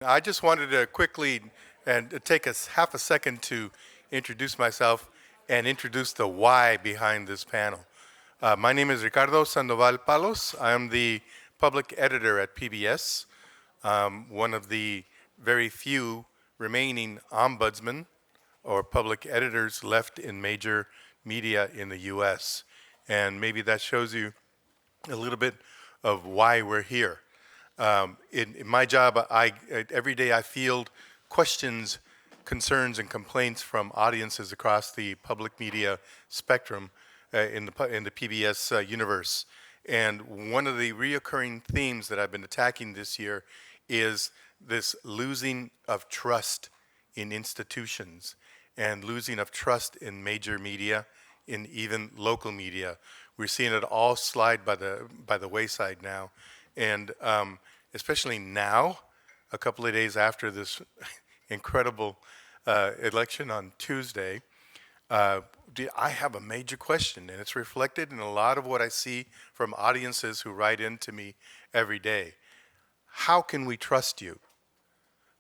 I just wanted to quickly and take us half a second to introduce myself and introduce the why behind this panel. My name is Ricardo Sandoval Palos. I am the public editor at PBS, one of the very few remaining ombudsmen or public editors left in major media in the U.S. And maybe that shows you a little bit of why we're here. In my job, every day I field questions, concerns, and complaints from audiences across the public media spectrum in the PBS universe. And one of the reoccurring themes that I've been attacking this year is this losing of trust in institutions and losing of trust in major media, in even local media. We're seeing it all slide by the wayside now. And especially now, a couple of days after this incredible election on Tuesday, I have a major question, and it's reflected in a lot of what I see from audiences who write into me every day. How can we trust you?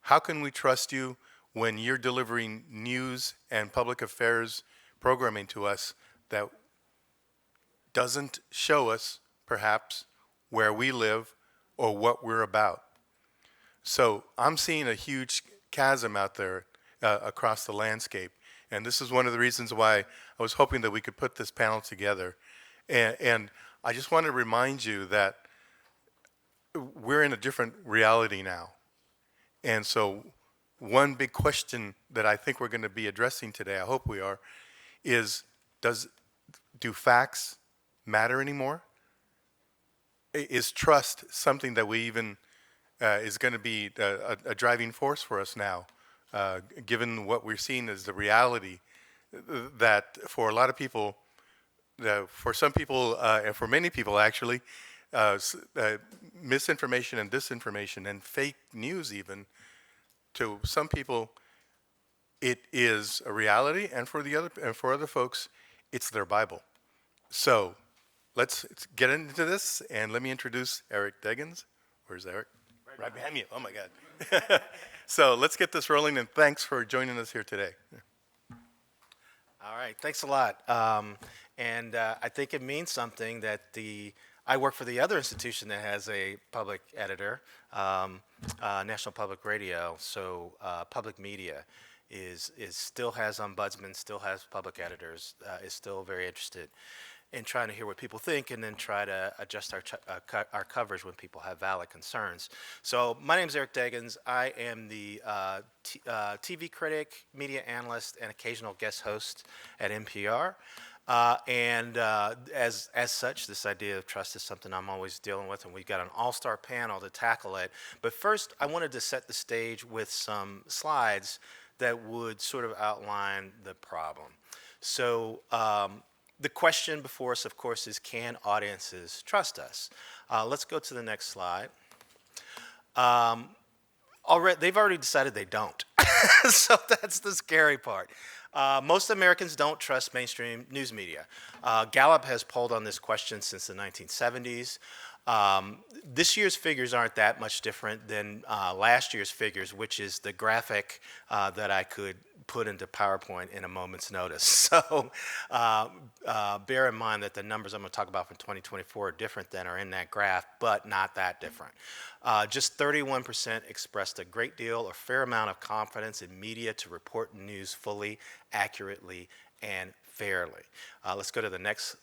How can we trust you when you're delivering news and public affairs programming to us that doesn't show us, perhaps, where we live or what we're about? So I'm seeing a huge chasm out there across the landscape. And this is one of the reasons why I was hoping that we could put this panel together. And I just want to remind you that we're in a different reality now. And so one big question that I think we're going to be addressing today, I hope we are, is do facts matter anymore? Is trust something that we even is going to be a driving force for us now, given what we're seeing as the reality that for a lot of people, for some people, and for many people actually, misinformation and disinformation and fake news even, to some people, it is a reality, and for other folks, it's their Bible. So let's get into this, and let me introduce Eric Deggans. Where's Eric? Right behind you. Oh my God. So let's get this rolling, and thanks for joining us here today. All right, thanks a lot. I think it means something that I work for the other institution that has a public editor, National Public Radio. So public media still has ombudsmen, still has public editors, is still very interested in trying to hear what people think and then try to adjust our coverage when people have valid concerns. So my name is Eric Deggans. I am the TV critic, media analyst, and occasional guest host at NPR. As such, this idea of trust is something I'm always dealing with, and we've got an all-star panel to tackle it. But first, I wanted to set the stage with some slides that would sort of outline the problem. So the question before us, of course, is can audiences trust us? Let's go to the next slide. They've already decided they don't. So that's the scary part. Most Americans don't trust mainstream news media. Gallup has polled on this question since the 1970s. This year's figures aren't that much different than last year's figures, which is the graphic that I could put into PowerPoint in a moment's notice. So bear in mind that the numbers I'm going to talk about from 2024 are different than are in that graph, but not that different. Just 31% expressed a great deal or fair amount of confidence in media to report news fully, accurately, and fairly. Let's go to the next.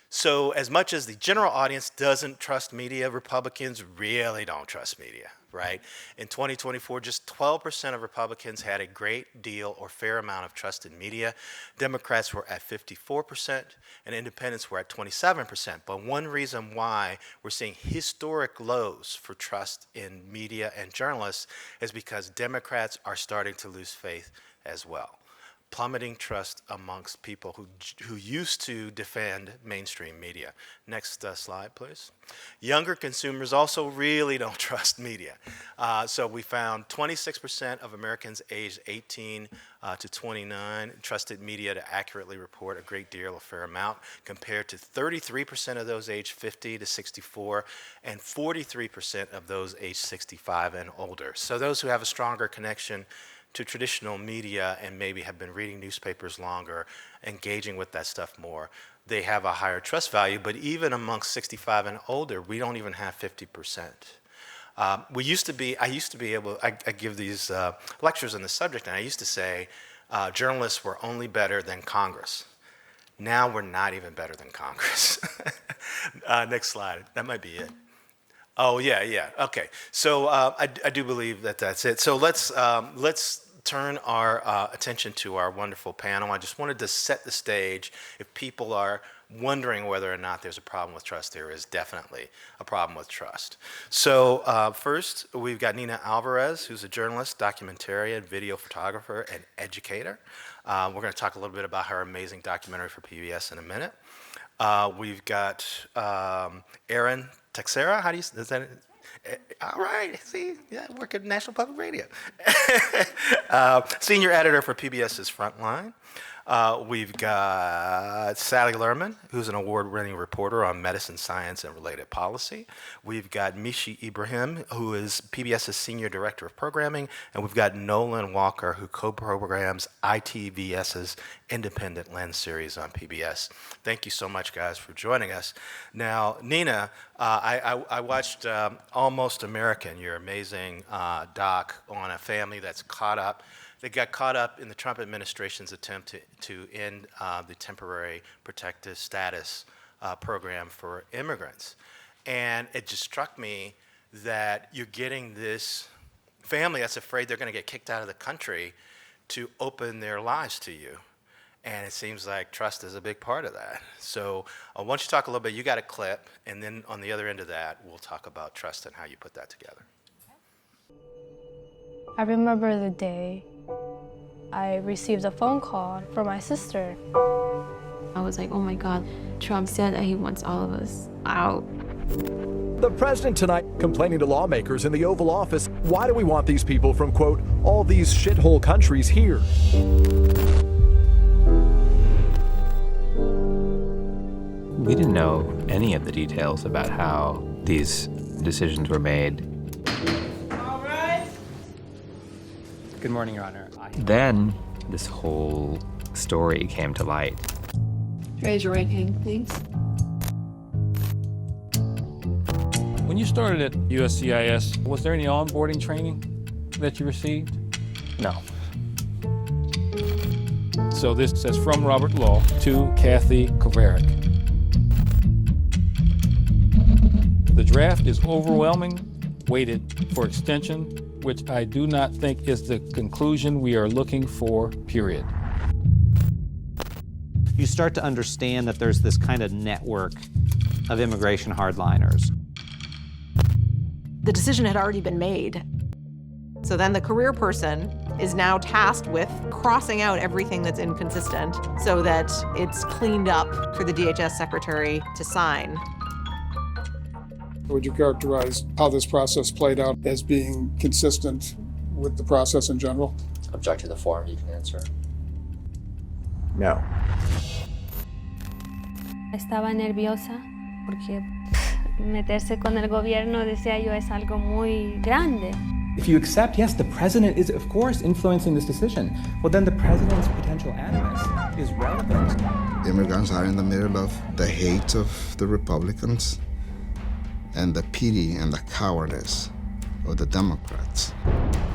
So as much as the general audience doesn't trust media, Republicans really don't trust media, right? In 2024, just 12% of Republicans had a great deal or fair amount of trust in media. Democrats were at 54%, and independents were at 27%. But one reason why we're seeing historic lows for trust in media and journalists is because Democrats are starting to lose faith as well. plummeting trust amongst people who used to defend mainstream media. Next slide, please. Younger consumers also really don't trust media. So we found 26% of Americans aged 18 to 29 trusted media to accurately report a great deal, a fair amount, compared to 33% of those aged 50 to 64 and 43% of those aged 65 and older. So those who have a stronger connection to traditional media and maybe have been reading newspapers longer, engaging with that stuff more, they have a higher trust value. But even amongst 65 and older, we don't even have 50%. I used to be able, I give these lectures on the subject, and I used to say journalists were only better than Congress. Now we're not even better than Congress. Next slide, that might be it. Oh, yeah, okay. So I do believe that that's it. So let's turn our attention to our wonderful panel. I just wanted to set the stage. If people are wondering whether or not there's a problem with trust, there is definitely a problem with trust. So first, we've got Nina Alvarez, who's a journalist, documentarian, video photographer, and educator. We're going to talk a little bit about her amazing documentary for PBS in a minute. We've got Erin Texeira. How do you, is that? All right, see, yeah, I work at National Public Radio. Senior editor for PBS's Frontline. We've got Sally Lehrman, who's an award-winning reporter on medicine, science, and related policy. We've got Mishi Ebrahim, who is PBS's senior director of programming. And we've got Noland Walker, who co-programs ITVS's Independent Lens series on PBS. Thank you so much, guys, for joining us. Now, Nina, I watched Almost American, your amazing doc on a family that's caught up. They got caught up in the Trump administration's attempt to end the temporary protective status program for immigrants. And it just struck me that you're getting this family that's afraid they're going to get kicked out of the country to open their lives to you. And it seems like trust is a big part of that. So why don't you talk a little bit, you got a clip, and then on the other end of that, we'll talk about trust and how you put that together. I remember the day I received a phone call from my sister. I was like, oh my God, Trump said that he wants all of us out. The president tonight complaining to lawmakers in the Oval Office, why do we want these people from, quote, all these shithole countries here? We didn't know any of the details about how these decisions were made. Alvarez. Good morning, Your Honor. Then this whole story came to light. Raise your right hand, please. When you started at USCIS, was there any onboarding training that you received? No. So this says from Robert Law to Kathy Kovaric. The draft is overwhelming, weighted for extension, which I do not think is the conclusion we are looking for, period. You start to understand that there's this kind of network of immigration hardliners. The decision had already been made. So then the career person is now tasked with crossing out everything that's inconsistent so that it's cleaned up for the DHS secretary to sign. Would you characterize how this process played out as being consistent with the process in general? Object to the form, you can answer. No. Estaba nerviosa porque meterse con el gobierno, decía yo, es algo muy grande. If you accept, yes, the president is, of course, influencing this decision, well, then the president's potential animus is relevant. Immigrants are in the middle of the hate of the Republicans and the pity and the cowardice of the Democrats.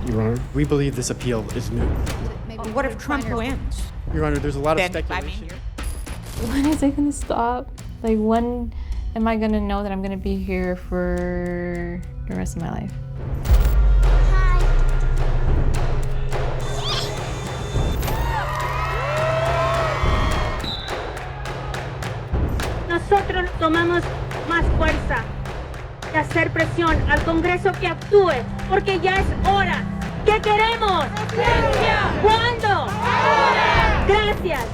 Your Honor, we believe this appeal is moot. What if Trump wins? Your Honor, there's a lot of speculation. When is it gonna stop? Like, when am I gonna know that I'm gonna be here for the rest of my life? Nosotros tomamos más fuerza de hacer presión al Congreso que actúe, porque ya es hora. ¿Qué queremos? ¡Justicia! ¿Cuándo? ¡Ahora! Gracias.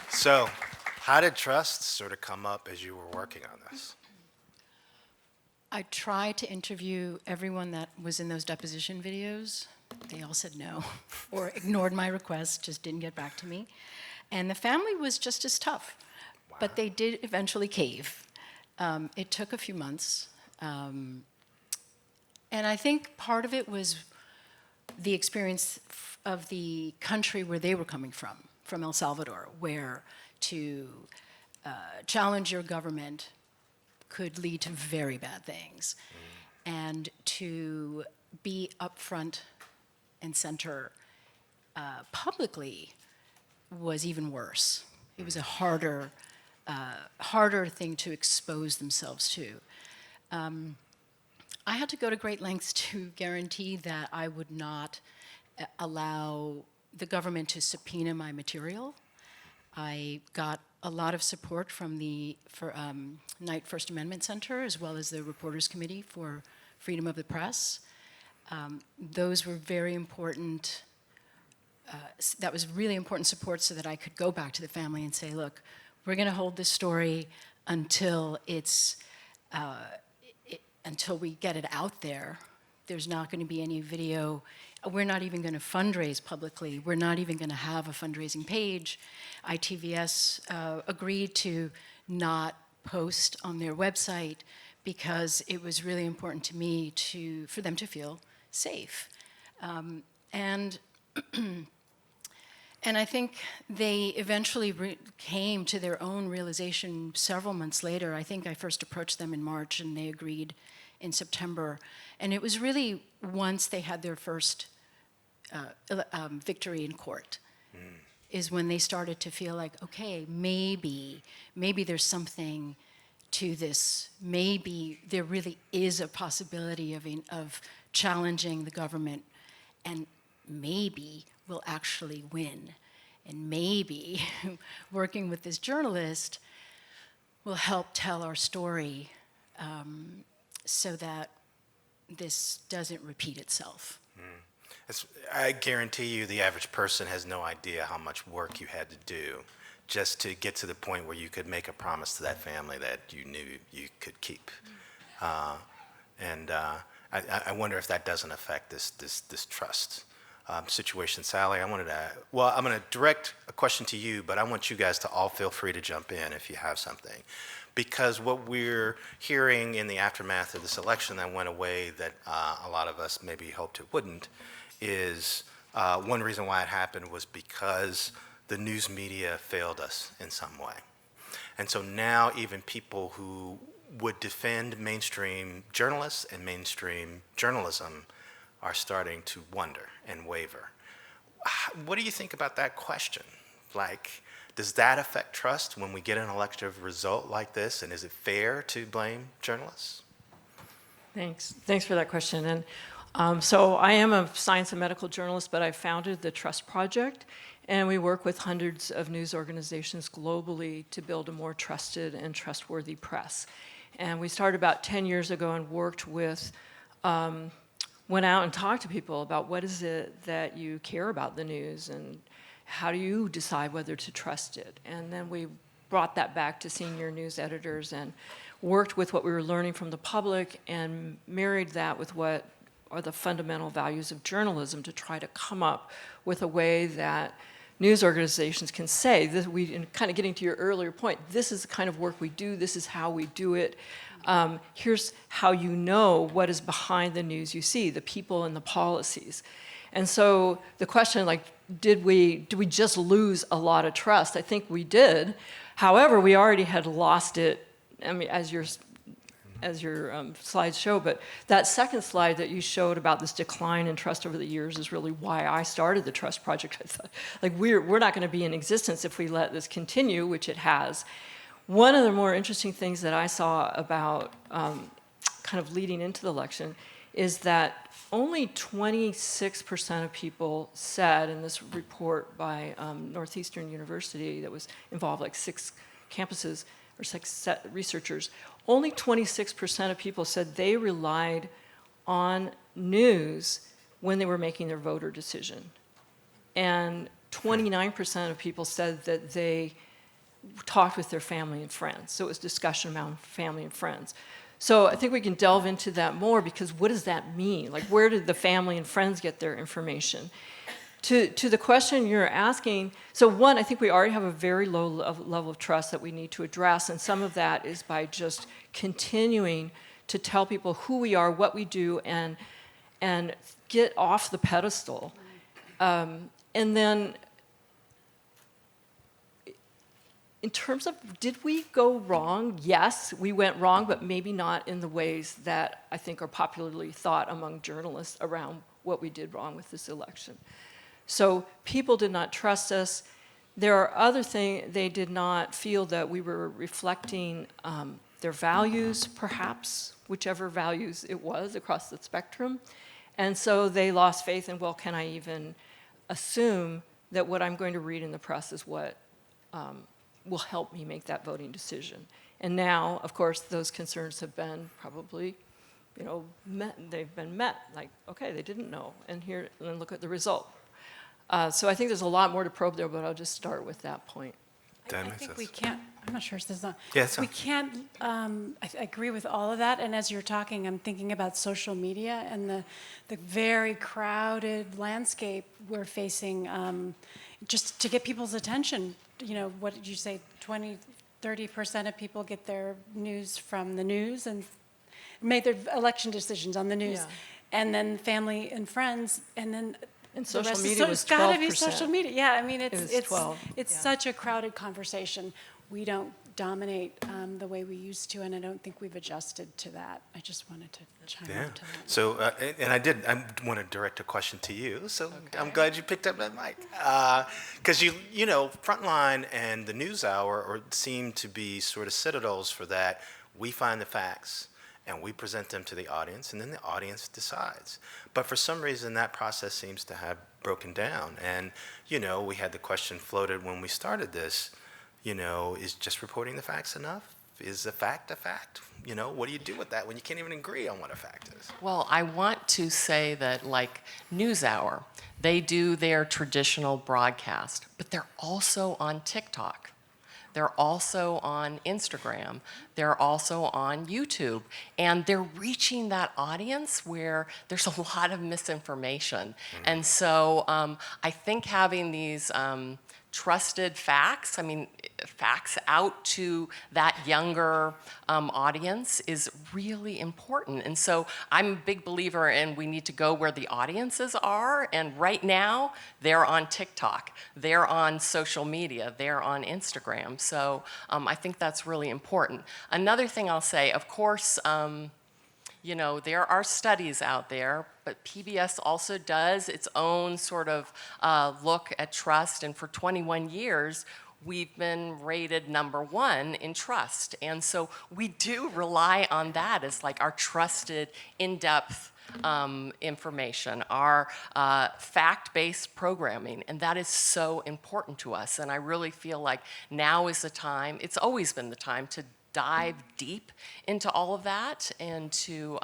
So, how did trust sort of come up as you were working on this? I tried to interview everyone that was in those deposition videos. They all said no or ignored my request, just didn't get back to me. And the family was just as tough, but they did eventually cave. It took a few months. And I think part of it was the experience of the country where they were coming from El Salvador, where to challenge your government could lead to very bad things. And to be upfront and center publicly was even worse. It was a harder thing to expose themselves to. I had to go to great lengths to guarantee that I would not allow the government to subpoena my material. I got a lot of support from the Knight First Amendment Center, as well as the Reporters Committee for Freedom of the Press. Those were very important. That was really important support so that I could go back to the family and say, look, we're going to hold this story until until we get it out there. There's not going to be any video. We're not even going to fundraise publicly. We're not even going to have a fundraising page. ITVS agreed to not post on their website because it was really important to me for them to feel safe. And I think they eventually came to their own realization several months later. I think I first approached them in March and they agreed in September. And it was really once they had their first victory in court is when they started to feel like, okay, maybe there's something to this. Maybe there really is a possibility of challenging the government, and maybe we'll actually win. And maybe working with this journalist will help tell our story so that this doesn't repeat itself. I guarantee you the average person has no idea how much work you had to do just to get to the point where you could make a promise to that family that you knew you could keep. I wonder if that doesn't affect this trust situation. Sally, I'm going to direct a question to you, but I want you guys to all feel free to jump in if you have something. Because what we're hearing in the aftermath of this election that went away that a lot of us maybe hoped it wouldn't is one reason why it happened was because the news media failed us in some way. And so now even people who would defend mainstream journalists and mainstream journalism are starting to wonder and waver. What do you think about that question? Like, does that affect trust when we get an elective result like this, and is it fair to blame journalists? Thanks for that question. And so I am a science and medical journalist, but I founded the Trust Project, and we work with hundreds of news organizations globally to build a more trusted and trustworthy press. And we started about 10 years ago and worked with, went out and talked to people about what is it that you care about the news and how do you decide whether to trust it? And then we brought that back to senior news editors and worked with what we were learning from the public and married that with what are the fundamental values of journalism to try to come up with a way that news organizations can say, and kind of getting to your earlier point, this is the kind of work we do, this is how we do it. Here's how you know what is behind the news you see, the people and the policies. And so the question, like, did we just lose a lot of trust? I think we did. However, we already had lost it, I mean, as your slides show, but that second slide that you showed about this decline in trust over the years is really why I started the Trust Project. I thought, like, we're not going to be in existence if we let this continue, which it has. One of the more interesting things that I saw about kind of leading into the election is that only 26% of people said in this report by Northeastern University that was involved like 6 campuses, or researchers, only 26% of people said they relied on news when they were making their voter decision. And 29% of people said that they talked with their family and friends. So it was discussion among family and friends. So I think we can delve into that more, because what does that mean? Like, where did the family and friends get their information? To the question you're asking, so one, I think we already have a very low level of trust that we need to address, and some of that is by just continuing to tell people who we are, what we do, and get off the pedestal. And then, in terms of, did we go wrong? Yes, we went wrong, but maybe not in the ways that I think are popularly thought among journalists around what we did wrong with this election. So people did not trust us. There are other things, they did not feel that we were reflecting their values, perhaps, whichever values it was across the spectrum. And so they lost faith in, well, can I even assume that what I'm going to read in the press is what will help me make that voting decision. And now, of course, those concerns have been probably, they've been met. Like, okay, they didn't know, and look at the result. So I think there's a lot more to probe there, but I'll just start with that point. I think we can't, I'm not sure if this is on. Yes. We can't, I agree with all of that, and as you're talking, I'm thinking about social media and the very crowded landscape we're facing, just to get people's attention. What did you say, 20-30% of people get their news from the news and make their election decisions on the news, and then family and friends, and then and social media was 12%. It's got to be social media. Yeah, I mean, it's Yeah. such a crowded conversation. We don't dominate the way we used to, and I don't think we've adjusted to that. I just wanted to chime in to that. So, I want to direct a question to you. So I'm glad you picked up that mic, because Frontline and the NewsHour seem to be sort of citadels for that. We find the facts and we present them to the audience, and then the audience decides. But for some reason, that process seems to have broken down. And we had the question floated when we started this. Is just reporting the facts enough? Is a fact a fact? What do you do with that when you can't even agree on what a fact is? Well, I want to say that, like NewsHour, they do their traditional broadcast, but they're also on TikTok. They're also on Instagram. They're also on YouTube. And they're reaching that audience where there's a lot of misinformation. Mm-hmm. And so I think having these trusted facts, facts out to that younger audience is really important. And so I'm a big believer in we need to go where the audiences are. And right now, they're on TikTok. They're on social media. They're on Instagram. So I think that's really important. Another thing I'll say, of course, there are studies out there, but PBS also does its own sort of look at trust. And for 21 years, we've been rated #1 in trust. And so we do rely on that as like our trusted, in-depth information, our fact-based programming. And that is so important to us. And I really feel like now is the time, it's always been the time to dive deep into all of that and to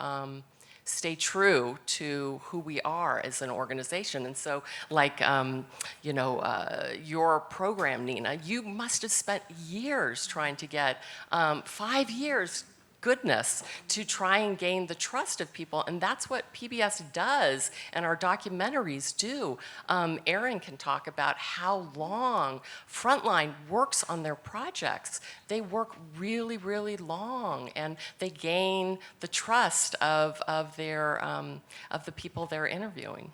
stay true to who we are as an organization. And so, like, your program, Nina, you must have spent years trying to get 5 years, goodness, to try and gain the trust of people. And that's what PBS does and our documentaries do. Erin can talk about how long Frontline works on their projects. They work really, really long, and they gain the trust of the people they're interviewing.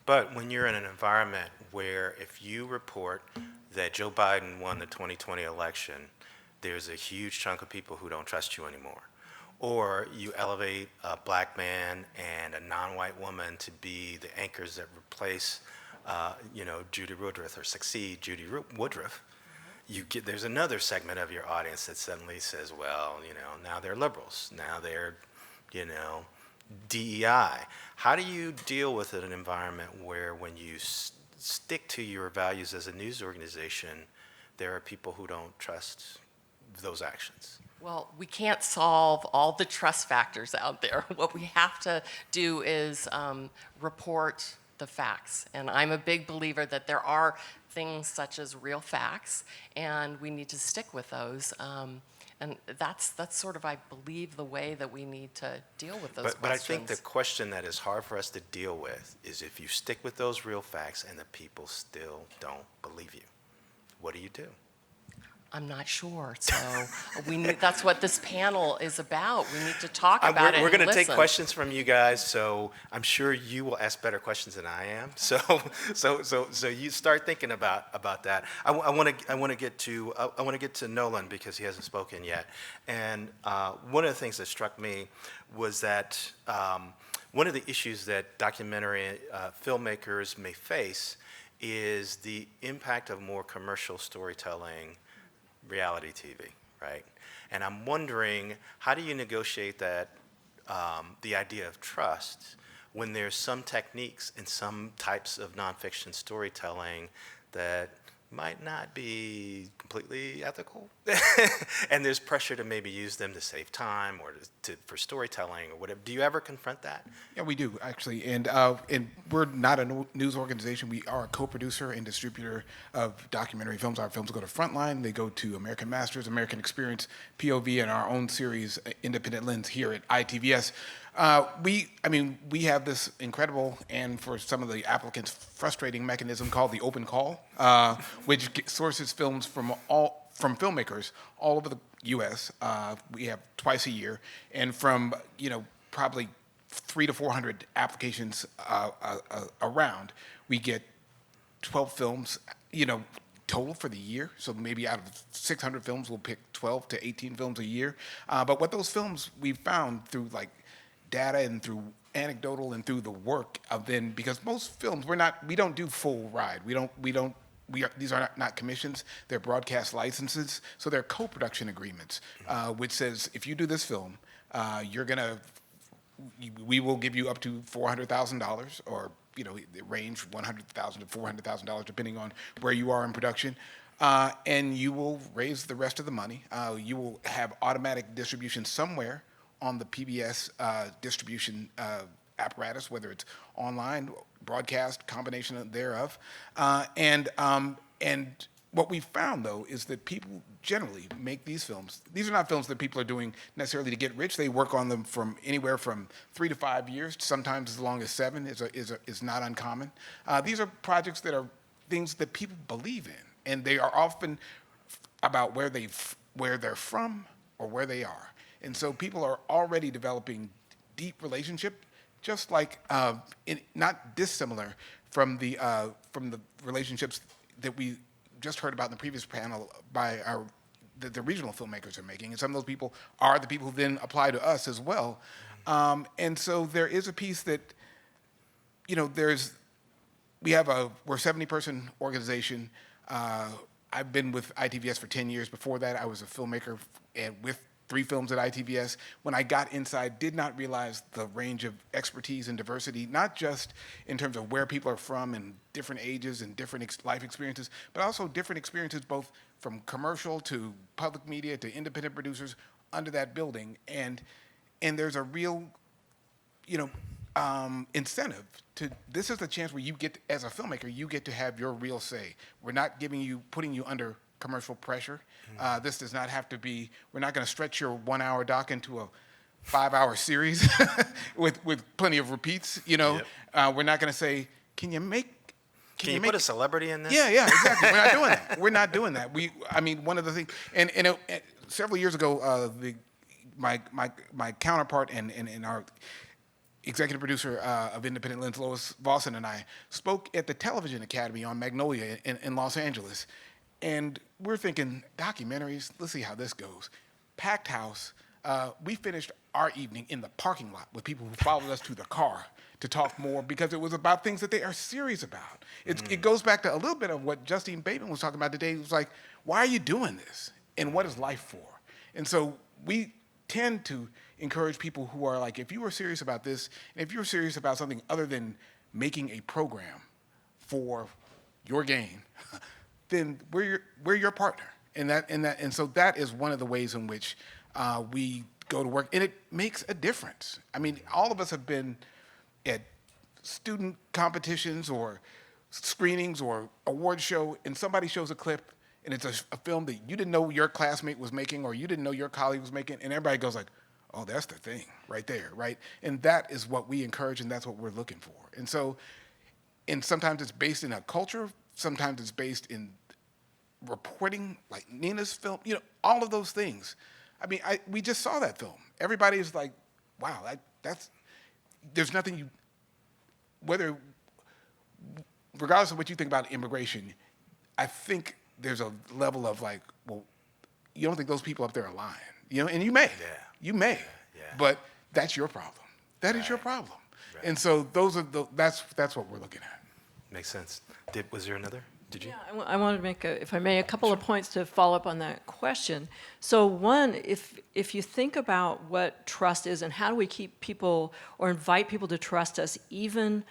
But when you're in an environment where if you report that Joe Biden won the 2020 election, there's a huge chunk of people who don't trust you anymore. Or you elevate a black man and a non-white woman to be the anchors that replace, Judy Woodruff or succeed Judy Woodruff. There's another segment of your audience that suddenly says, well, now they're liberals. Now they're, DEI. How do you deal with an environment where when you stick to your values as a news organization, there are people who don't trust those actions? Well, we can't solve all the trust factors out there. What we have to do is report the facts. And I'm a big believer that there are things such as real facts, and we need to stick with those. And that's sort of, I believe, the way that we need to deal with those questions. But I think the question that is hard for us to deal with is if you stick with those real facts and the people still don't believe you, what do you do? I'm not sure. So that's what this panel is about. We need to talk about it. We're going to take listen. questions from you guys, so I'm sure you will ask better questions than I am. So you start thinking about that. I want to get to Noland because he hasn't spoken yet. And one of the things that struck me was that one of the issues that documentary filmmakers may face is the impact of more commercial storytelling, reality TV, right? And I'm wondering, how do you negotiate that, the idea of trust, when there's some techniques and some types of nonfiction storytelling that might not be completely ethical, and there's pressure to maybe use them to save time or for storytelling or whatever. Do you ever confront that? Yeah, we do, actually. And we're not a news organization. We are a co-producer and distributor of documentary films. Our films go to Frontline. They go to American Masters, American Experience, POV, and our own series, Independent Lens, here at ITVS. We have this incredible, and for some of the applicants, frustrating mechanism called the open call, which sources films from filmmakers all over the U.S. We have twice a year, and from probably 300 to 400 applications around, we get 12 films, total for the year. So maybe out of 600 films, we'll pick 12 to 18 films a year. But what those films we've found through data and through anecdotal and through the work of then, because most films we don't do full ride. These are not commissions, they're broadcast licenses, so they're co-production agreements, which says if you do this film, we will give you up to $400,000, or it range $100,000 to $400,000 depending on where you are in production. And you will raise the rest of the money. You will have automatic distribution somewhere on the PBS distribution apparatus, whether it's online, broadcast, combination thereof. And what we found, though, is that people generally make these films. These are not films that people are doing necessarily to get rich. They work on them from anywhere from 3 to 5 years, sometimes as long as 7 is not uncommon. These are projects that are things that people believe in, and they are often about where they're from or where they are. And so people are already developing deep relationship, just like not dissimilar from the relationships that we just heard about in the previous panel by the regional filmmakers are making. And some of those people are the people who then apply to us as well. And so there is a piece that, we're a 70-person organization. I've been with ITVS for 10 years. Before that, I was a filmmaker and with 3 films at ITVS. When I got inside, did not realize the range of expertise and diversity, not just in terms of where people are from and different ages and different life experiences, but also different experiences both from commercial to public media to independent producers under that building. And there's a real, incentive to, this is the chance where you get, as a filmmaker, you get to have your real say. We're not putting you under commercial pressure. This does not have to be, we're not going to stretch your 1 hour doc into a 5-hour series with plenty of repeats. We're not going to say, can you put a celebrity in this? Yeah, exactly. We're not doing that. We're not doing that. One of the things, and several years ago, my counterpart and our executive producer of Independent Lens, Lois Vossen, and I spoke at the Television Academy on Magnolia in Los Angeles. And we're thinking, documentaries, let's see how this goes. Packed house. We finished our evening in the parking lot with people who followed us to the car to talk more because it was about things that they are serious about. It goes back to a little bit of what Justine Bateman was talking about today. It was like, why are you doing this? And what is life for? And so we tend to encourage people who are like, if you are serious about this, and if you're serious about something other than making a program for your gain, then we're your partner. And so that is one of the ways in which we go to work, and it makes a difference. I mean, all of us have been at student competitions or screenings or award show, and somebody shows a clip, and it's a film that you didn't know your classmate was making or you didn't know your colleague was making, and everybody goes like, oh, that's the thing right there, right? And that is what we encourage, and that's what we're looking for. And so, and sometimes it's based in a culture, sometimes it's based in reporting, like Nina's film, you know, all of those things. I mean, we just saw that film. Everybody is like, wow, that's, there's nothing you, regardless of what you think about immigration, I think there's a level of like, well, you don't think those people up there are lying, you know, and you may, but that's your problem. That is your problem. Right. And so those are that's what we're looking at. Makes sense. Was there another? Did you? Yeah, I wanted to make, if I may, a couple of points to follow up on that question. So one, if you think about what trust is and how do we keep people or invite people to trust us even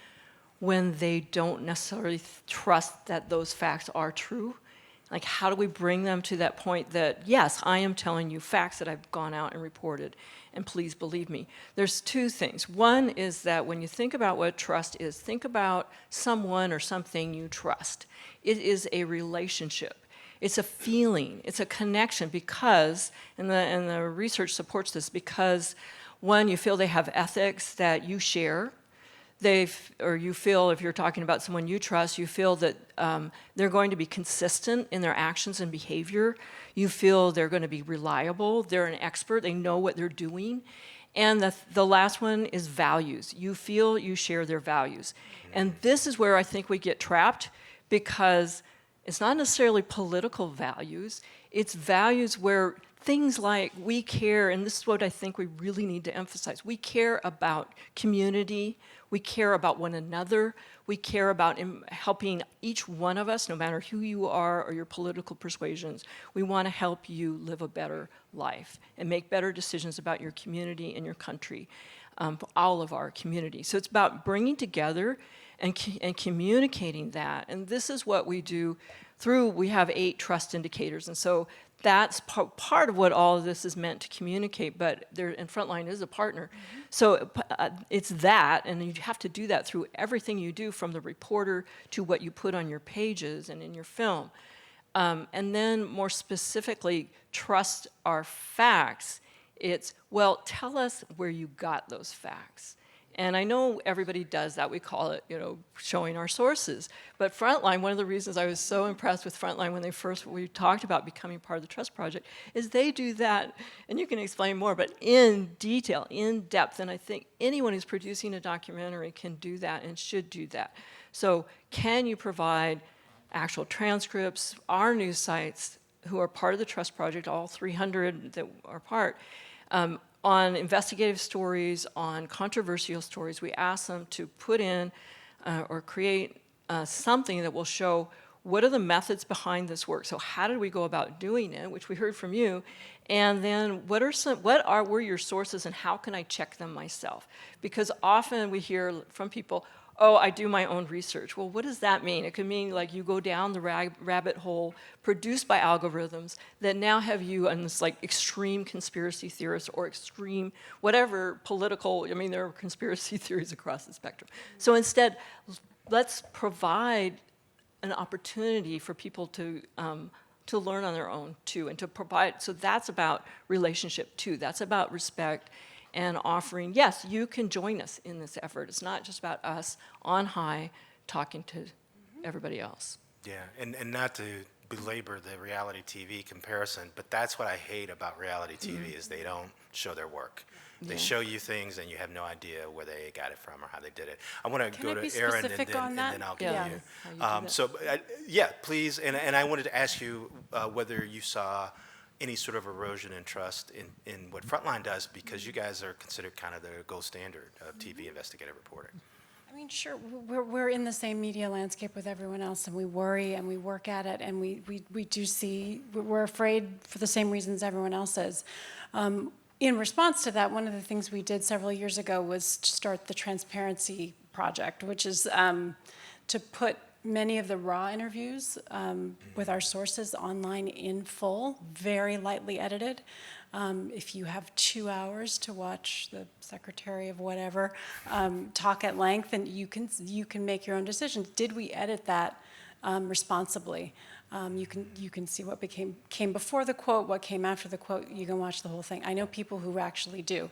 when they don't necessarily trust that those facts are true, like how do we bring them to that point that, yes, I am telling you facts that I've gone out and reported, and please believe me. There's two things. One is that when you think about what trust is, think about someone or something you trust. It is a relationship. It's a feeling. It's a connection because, and the research supports this, because one, you feel they have ethics that you share. Or you feel, if you're talking about someone you trust, you feel that they're going to be consistent in their actions and behavior. You feel they're going to be reliable. They're an expert. They know what they're doing. And the last one is values. You feel you share their values. And this is where I think we get trapped, because it's not necessarily political values. It's values where things like we care, and this is what I think we really need to emphasize. We care about community. We care about one another. We care about helping each one of us, no matter who you are or your political persuasions. We want to help you live a better life and make better decisions about your community and your country, all of our community. So it's about bringing together and communicating that. And this is what we do through, we have 8 trust indicators. And so that's part of what all of this is meant to communicate, but and Frontline is a partner. Mm-hmm. So it's that, and you have to do that through everything you do, from the reporter to what you put on your pages and in your film. And then more specifically, trust our facts. It's, well, tell us where you got those facts. And I know everybody does that. We call it, showing our sources. But Frontline, one of the reasons I was so impressed with Frontline when we talked about becoming part of the Trust Project, is they do that, and you can explain more, but in detail, in depth. And I think anyone who's producing a documentary can do that and should do that. So can you provide actual transcripts? Our news sites, who are part of the Trust Project, all 300 that are part, on investigative stories, on controversial stories, we ask them to put in or create something that will show what are the methods behind this work. So how did we go about doing it, which we heard from you, and then what were your sources and how can I check them myself? Because often we hear from people, oh, I do my own research. Well, what does that mean? It could mean like you go down the rabbit hole produced by algorithms that now have you on this like extreme conspiracy theorists or extreme whatever political, there are conspiracy theories across the spectrum. So instead, let's provide an opportunity for people to learn on their own too, and to provide, so that's about relationship too. That's about respect and offering, yes, you can join us in this effort. It's not just about us on high talking to everybody else. Yeah, and not to belabor the reality TV comparison, but that's what I hate about reality TV is they don't show their work. They show you things and you have no idea where they got it from or how they did it. I want to go to Erin and then I'll get you. Please. And I wanted to ask you whether you saw any sort of erosion in trust in what Frontline does, because you guys are considered kind of the gold standard of TV investigative reporting. Sure, we're in the same media landscape with everyone else, and we worry and we work at it, and we do see, we're afraid for the same reasons everyone else is. In response to that, one of the things we did several years ago was to start the Transparency Project, which is to put many of the raw interviews with our sources online in full, very lightly edited. If you have 2 hours to watch the secretary of whatever talk at length, and you can make your own decisions. Did we edit that responsibly? You can see what came before the quote, what came after the quote. You can watch the whole thing. I know people who actually do.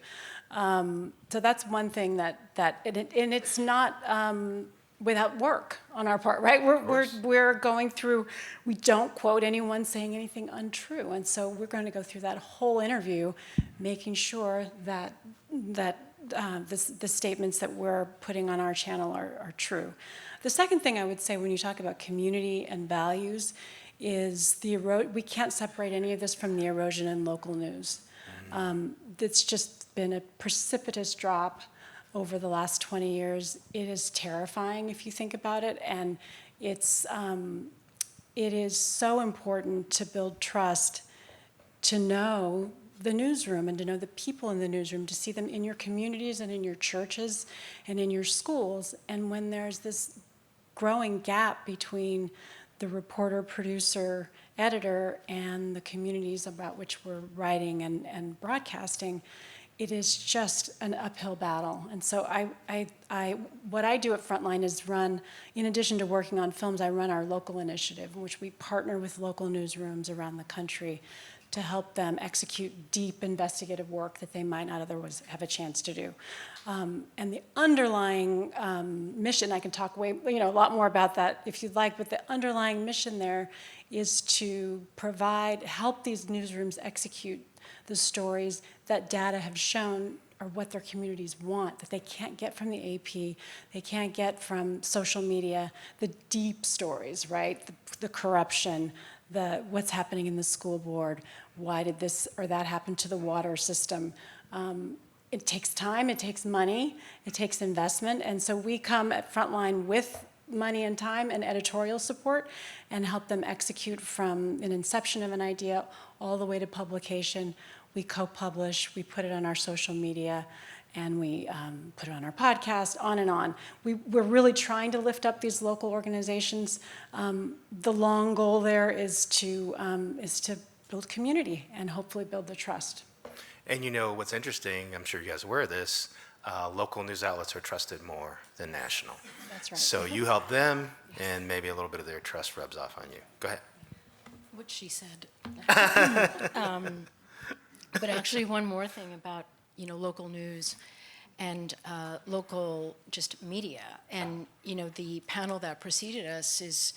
So that's one thing and it's not without work on our part, right? We're going through. We don't quote anyone saying anything untrue, and so we're going to go through that whole interview, making sure that the statements that we're putting on our channel are true. The second thing I would say when you talk about community and values is we can't separate any of this from the erosion in local news. It's just been a precipitous drop over the last 20 years. It is terrifying if you think about it, and it is so important to build trust, to know the newsroom and to know the people in the newsroom, to see them in your communities and in your churches and in your schools. And when there's this growing gap between the reporter, producer, editor, and the communities about which we're writing and broadcasting, it is just an uphill battle. And so what I do at Frontline is run, in addition to working on films, I run our local initiative, in which we partner with local newsrooms around the country to help them execute deep investigative work that they might not otherwise have a chance to do. And the underlying mission, I can talk a lot more about that if you'd like, but the underlying mission there is to help these newsrooms execute the stories that data have shown are what their communities want, that they can't get from the AP, they can't get from social media, the deep stories, right? The corruption, what's happening in the school board, why did this or that happen to the water system. It takes time, it takes money, it takes investment, and so we come at Frontline with money and time and editorial support and help them execute from an inception of an idea all the way to publication. We co-publish, we put it on our social media, and we put it on our podcast, on and on. We're really trying to lift up these local organizations. The long goal there is to build community and hopefully build the trust. And what's interesting, I'm sure you guys are aware of this, local news outlets are trusted more than national. That's right. So you help them, and maybe a little bit of their trust rubs off on you. Go ahead. What she said. But actually, one more thing about local news and local just media, and the panel that preceded us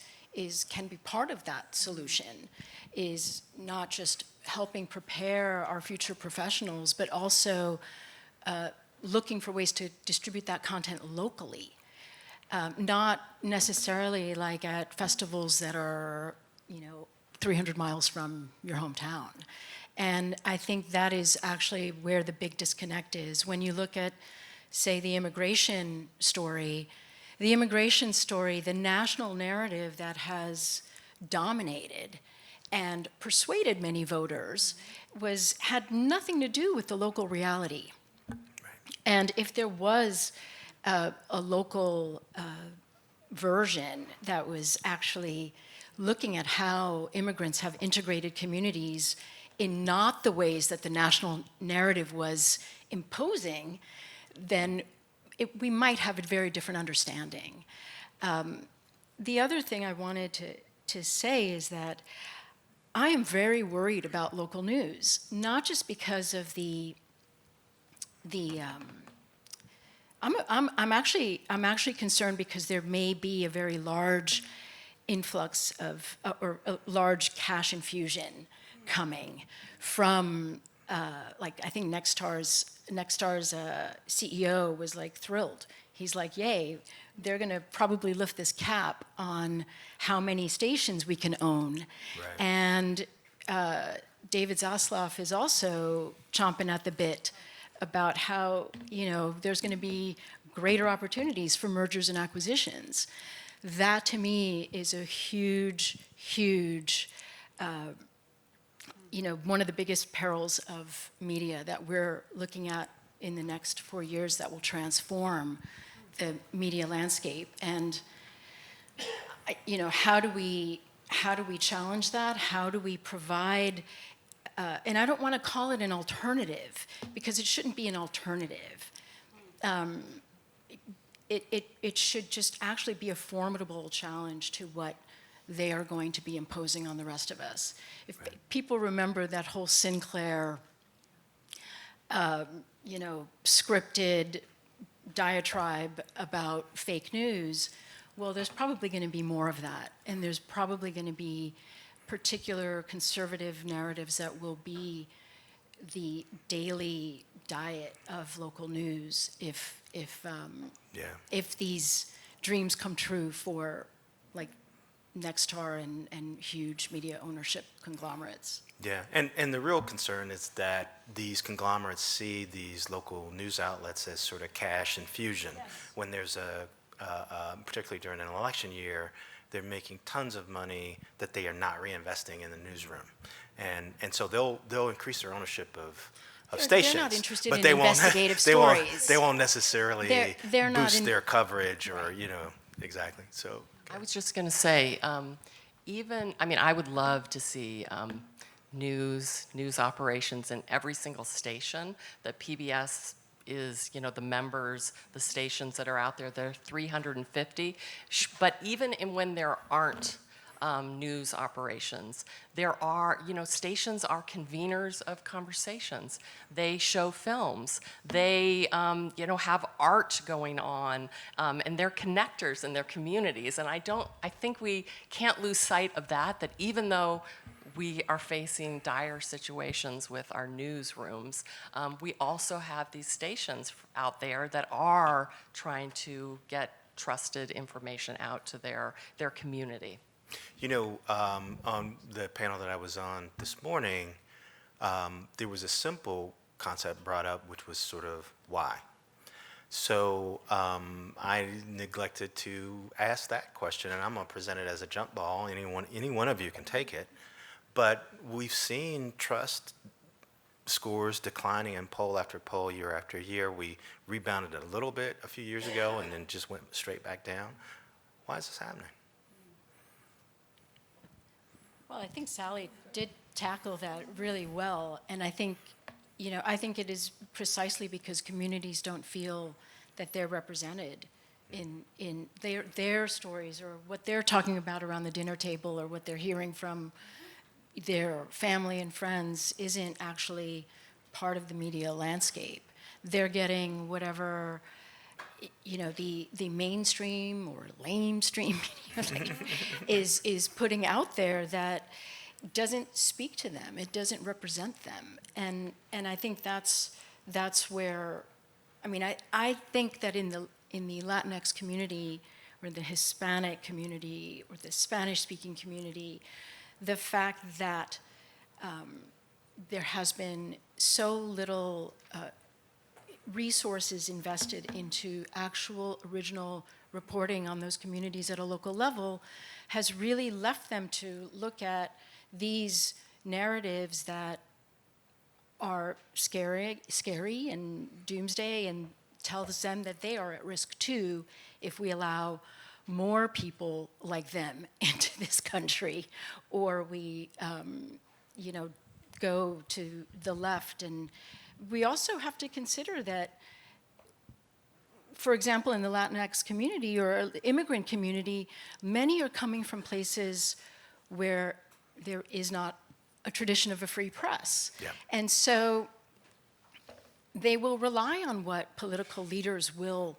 can be part of that solution. Is not just helping prepare our future professionals, but also looking for ways to distribute that content locally, not necessarily like at festivals that are 300 miles from your hometown. And I think that is actually where the big disconnect is. When you look at, say, the immigration story, the national narrative that has dominated and persuaded many voters had nothing to do with the local reality. And if there was a local version that was actually looking at how immigrants have integrated communities in not the ways that the national narrative was imposing, then we might have a very different understanding. The other thing I wanted to say is that I am very worried about local news, not just because of I'm actually concerned because there may be a very large influx of or a large cash infusion coming from I think Nexstar's CEO was thrilled. He's like, yay, they're going to probably lift this cap on how many stations we can own. Right. And David Zasloff is also chomping at the bit about how there's going to be greater opportunities for mergers and acquisitions. That to me is a huge one of the biggest perils of media that we're looking at in the next 4 years that will transform the media landscape. And how do we challenge that? How do we provide? And I don't want to call it an alternative because it shouldn't be an alternative. It should just actually be a formidable challenge to what they are going to be imposing on the rest of us. If people remember that whole Sinclair, scripted diatribe about fake news, well, there's probably going to be more of that, and there's probably going to be particular conservative narratives that will be the daily diet of local news if these dreams come true for like Nexstar and huge media ownership conglomerates. Yeah, and the real concern is that these conglomerates see these local news outlets as sort of cash infusion. Yes. When there's particularly during an election year, they're making tons of money that they are not reinvesting in the newsroom, and so they'll increase their ownership of stations. They're not interested but in they investigative stories. They won't necessarily they're boost their coverage or exactly. So I was just going to say, I would love to see news operations in every single station that PBS is, the members, the stations that are out there. There are 350. But even when there aren't news operations, there are, stations are conveners of conversations. They show films. They, have art going on, and they're connectors in their communities. And I think we can't lose sight of that even though we are facing dire situations with our newsrooms, we also have these stations out there that are trying to get trusted information out to their community. On the panel that I was on this morning, there was a simple concept brought up, which was sort of why. So I neglected to ask that question, and I'm going to present it as a jump ball. Any one of you can take it. But we've seen trust scores declining in poll after poll, year after year. We rebounded a little bit a few years ago and then just went straight back down. Why is this happening? Well, I think Sally did tackle that really well, and I think it is precisely because communities don't feel that they're represented in their stories or what they're talking about around the dinner table or what they're hearing from their family and friends isn't actually part of the media landscape. They're getting whatever, the mainstream or lamestream media is putting out there that doesn't speak to them. It doesn't represent them. And I think that's where, I think that in the Latinx community or the Hispanic community or the Spanish-speaking community, the fact that there has been so little resources invested into actual original reporting on those communities at a local level has really left them to look at these narratives that are scary and doomsday and tells them that they are at risk too if we allow more people like them into this country, or we, go to the left. And we also have to consider that, for example, in the Latinx community or the immigrant community, many are coming from places where there is not a tradition of a free press. Yeah. And so they will rely on what political leaders will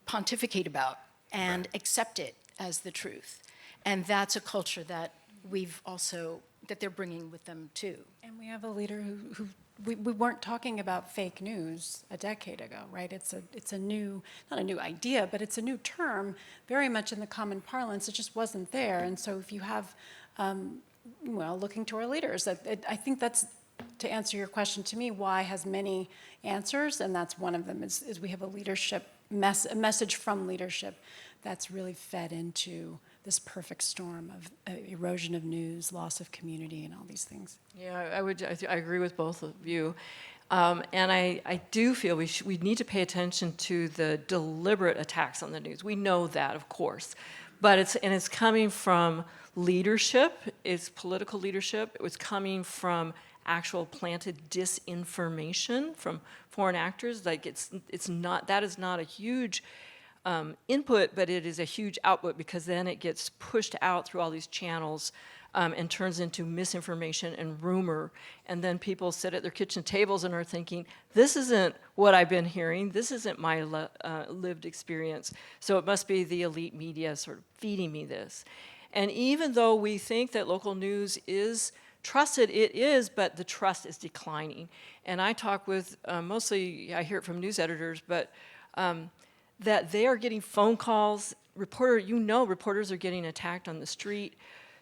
pontificate about and accept it as the truth. And that's a culture that that they're bringing with them too. And we have a leader who we weren't talking about fake news a decade ago, right? It's a new, not a new idea, but it's a new term, very much in the common parlance. It just wasn't there. And so if you have, looking to our leaders, I think that's, to answer your question to me, why has many answers, and that's one of them, is we have a leadership, a message from leadership that's really fed into this perfect storm of erosion of news, loss of community, and all these things. Yeah, I agree with both of you. And I do feel we need to pay attention to the deliberate attacks on the news. We know that, of course. But it's coming from leadership, it's political leadership, it was coming from actual planted disinformation from foreign actors. Like that is not a huge input, but it is a huge output, because then it gets pushed out through all these channels and turns into misinformation and rumor. And then people sit at their kitchen tables and are thinking, this isn't what I've been hearing, this isn't my lived experience, so it must be the elite media sort of feeding me this. And even though we think that local news is trusted, it is, but the trust is declining. And I talk with, mostly I hear it from news editors, but that they are getting phone calls. Reporters are getting attacked on the street.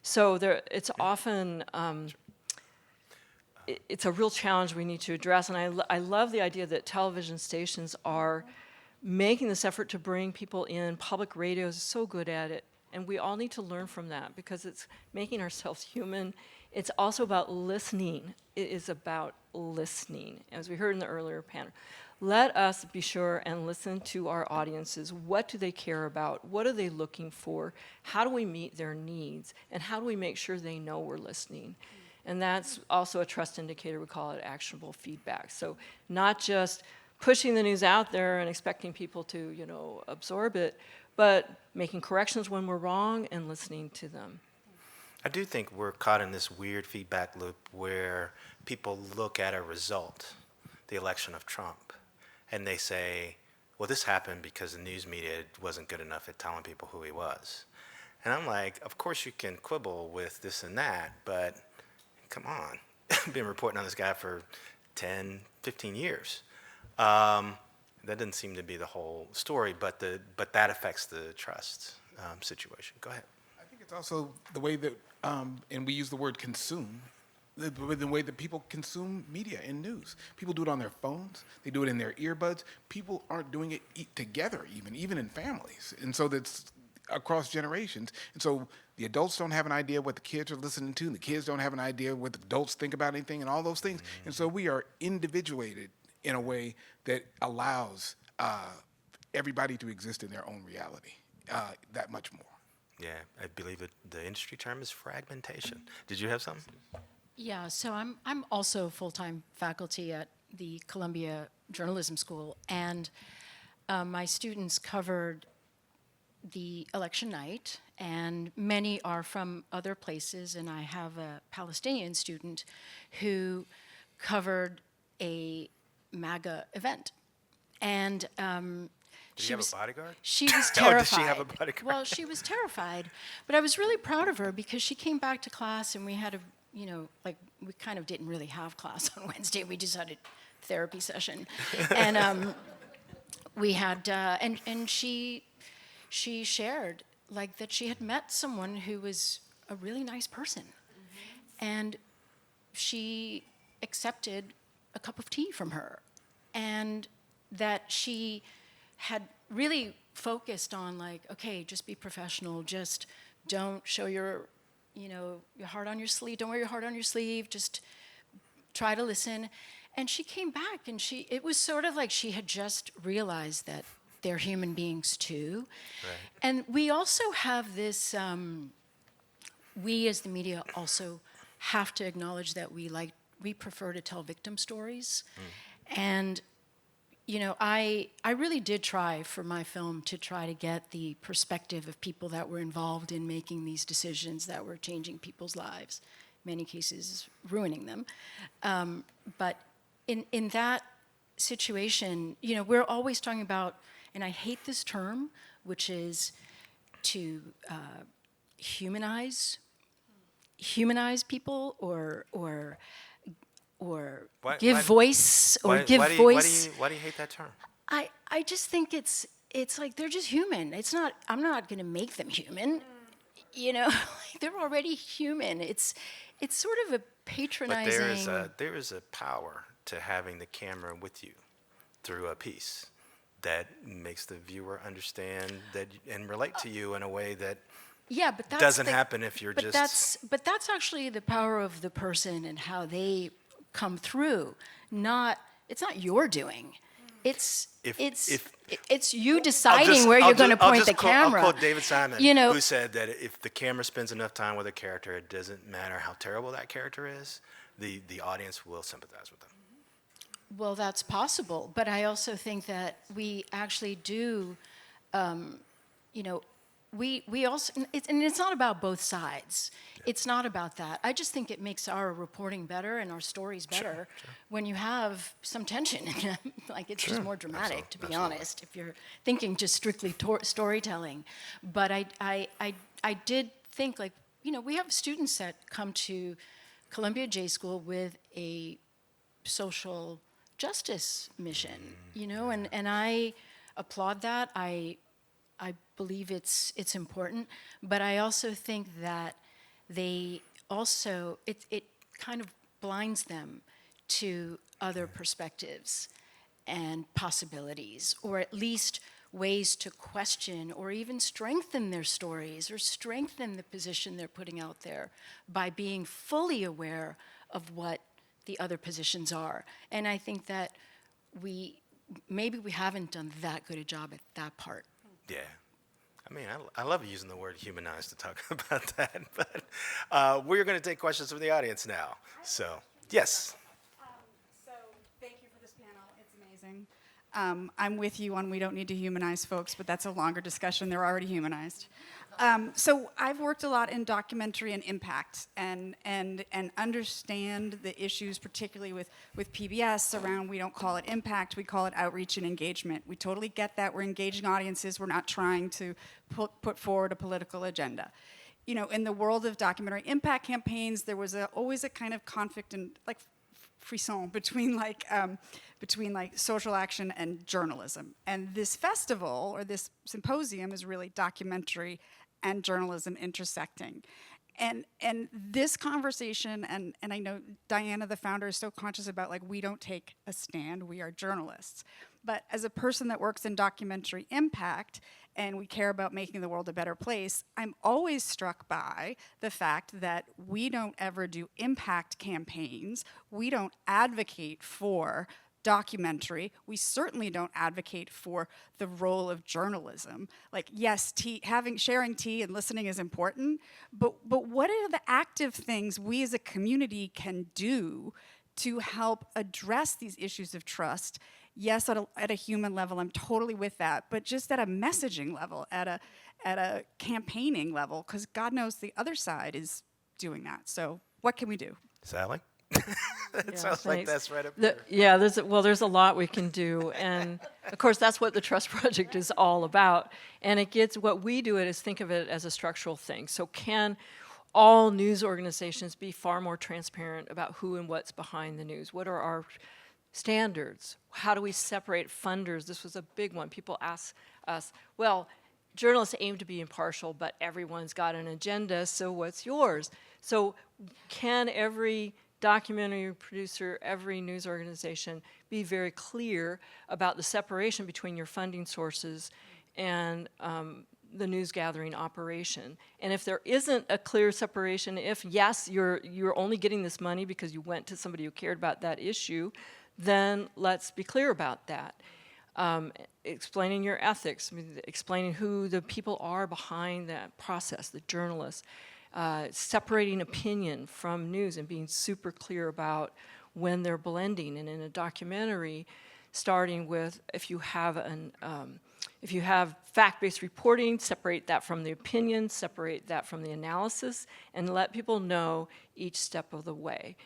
So it's often, it's a real challenge we need to address. And I love the idea that television stations are making this effort to bring people in. Public radio is so good at it. And we all need to learn from that, because it's making ourselves human. It's also about listening. It is about listening, as we heard in the earlier panel. Let us be sure and listen to our audiences. What do they care about? What are they looking for? How do we meet their needs? And how do we make sure they know we're listening? And that's also a trust indicator. We call it actionable feedback. So not just pushing the news out there and expecting people to, absorb it, but making corrections when we're wrong and listening to them. I do think we're caught in this weird feedback loop where people look at a result, the election of Trump, and they say, well, this happened because the news media wasn't good enough at telling people who he was. And I'm like, of course you can quibble with this and that, but come on. I've been reporting on this guy for 10, 15 years. That doesn't seem to be the whole story, but that affects the trust situation. Go ahead. I think it's also the way that, and we use the word consume, the way that people consume media and news. People do it on their phones. They do it in their earbuds. People aren't doing it together, even in families. And so that's across generations. And so the adults don't have an idea what the kids are listening to, and the kids don't have an idea what the adults think about anything, and all those things. Mm-hmm. And so we are individuated in a way that allows everybody to exist in their own reality that much more. Yeah, I believe the industry term is fragmentation. Did you have something? Yeah, so I'm also full-time faculty at the Columbia Journalism School, and my students covered the election night, and many are from other places, and I have a Palestinian student who covered a MAGA event. And did she have a bodyguard? She was terrified. Oh, did she have a bodyguard? Well, she was terrified, but I was really proud of her because she came back to class, and we had we kind of didn't really have class on Wednesday. We just had a therapy session, and we had and she shared that she had met someone who was a really nice person, and she accepted a cup of tea from her, and that she had really focused on okay, just be professional, just don't show your heart on your sleeve, don't wear your heart on your sleeve, just try to listen. And she came back, and it was sort of like she had just realized that they're human beings too. Right. And we also have this, we as the media also have to acknowledge that we prefer to tell victim stories. And I really did try for my film to try to get the perspective of people that were involved in making these decisions that were changing people's lives, in many cases ruining them. But in that situation, we're always talking about, and I hate this term, which is to humanize people or give voice. Why do you hate that term? I just think it's like they're just human. I'm not going to make them human. They're already human. It's sort of a patronizing. But there is a power to having the camera with you through a piece that makes the viewer understand that and relate to you in a way that but doesn't happen if you're But that's actually the power of the person and how they come through. It's not your doing. it's you deciding where you're going to point the camera. I'll quote David Simon, you know, who said that if the camera spends enough time with a character, it doesn't matter how terrible that character is, the audience will sympathize with them. Well, that's possible, but I also think that we actually do, you know, we also, and it's not about both sides. It's not about that. I just think it makes our reporting better and our stories better when you have some tension in them. Like, it's just more dramatic, to be honest, if you're thinking just strictly storytelling. But I did think, like, you know, we have students that come to Columbia J School with a social justice mission, you know, and I applaud that. I believe it's important, but I also think that they also, it kind of blinds them to other perspectives and possibilities, or at least ways to question or even strengthen their stories or strengthen the position they're putting out there by being fully aware of what the other positions are. And I think that maybe we haven't done that good a job at that part. Yeah. I mean, I love using the word humanize to talk about that, but we're going to take questions from the audience now. So, yes. So, thank you for this panel. It's amazing. I'm with you on we don't need to humanize folks, but that's a longer discussion. They're already humanized. So I've worked a lot in documentary and impact, and understand the issues, particularly with PBS, around we don't call it impact, we call it outreach and engagement. We totally get that. We're engaging audiences. We're not trying to put forward a political agenda. You know, in the world of documentary impact campaigns, there was always a kind of conflict and like frisson between social action and journalism. And this festival or this symposium is really documentary and journalism intersecting. And this conversation, and I know Diana, the founder, is so conscious about, like, we don't take a stand, we are journalists. But as a person that works in documentary impact, and we care about making the world a better place, I'm always struck by the fact that we don't ever do impact campaigns, we don't advocate for documentary. We certainly don't advocate for the role of journalism. Like, yes, sharing tea and listening is important, but what are the active things we as a community can do to help address these issues of trust? Yes, at a human level, I'm totally with that, but just at a messaging level, at a campaigning level, because God knows the other side is doing that. So what can we do? Sally? It sounds like that's right up there. There's a lot we can do, and of course that's what the Trust Project is all about. And what we do is think of it as a structural thing. So can all news organizations be far more transparent about who and what's behind the news? What are our standards? How do we separate funders? This was a big one. People ask us, well, journalists aim to be impartial, but everyone's got an agenda, so what's yours? So can every documentary producer, every news organization be very clear about the separation between your funding sources and the news gathering operation? And if there isn't a clear separation, if yes, you're only getting this money because you went to somebody who cared about that issue, then let's be clear about that. Explaining your ethics, explaining who the people are behind that process, the journalists, separating opinion from news and being super clear about when they're blending. And in a documentary, starting with if you have fact-based reporting, separate that from the opinion, separate that from the analysis, and let people know each step of the way.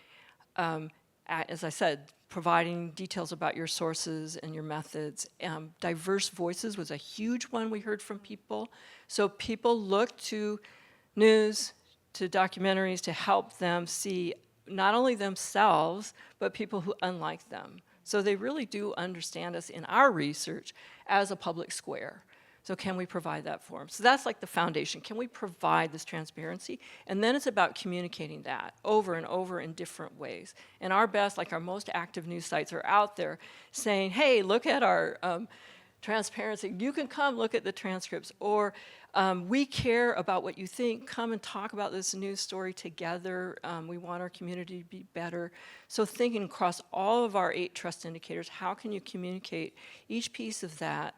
As I said, providing details about your sources and your methods. Diverse voices was a huge one we heard from people. So people look to news, to documentaries to help them see not only themselves, but people who unlike them. So they really do understand us in our research as a public square. So can we provide that for them? So that's like the foundation. Can we provide this transparency? And then it's about communicating that over and over in different ways. And our best, like our most active news sites are out there saying, hey, look at our transparency. You can come look at the transcripts. Or We care about what you think. Come and talk about this news story together. We want our community to be better. So thinking across all of our 8 trust indicators, how can you communicate each piece of that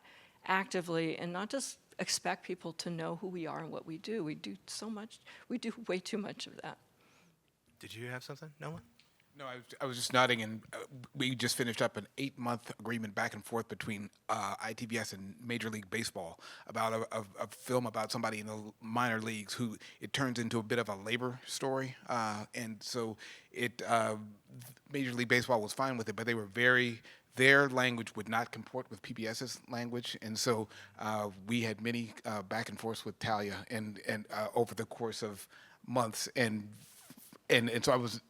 actively and not just expect people to know who we are and what we do. We do so much, we do way too much of that. Did you have something, Nolan? No, I was just nodding, and we just finished up an 8-month agreement back and forth between ITBS and Major League Baseball about a film about somebody in the minor leagues who it turns into a bit of a labor story, and so Major League Baseball was fine with it, but they were their language would not comport with PBS's language, and so we had many back and forths with Talia and over the course of months, and so I was.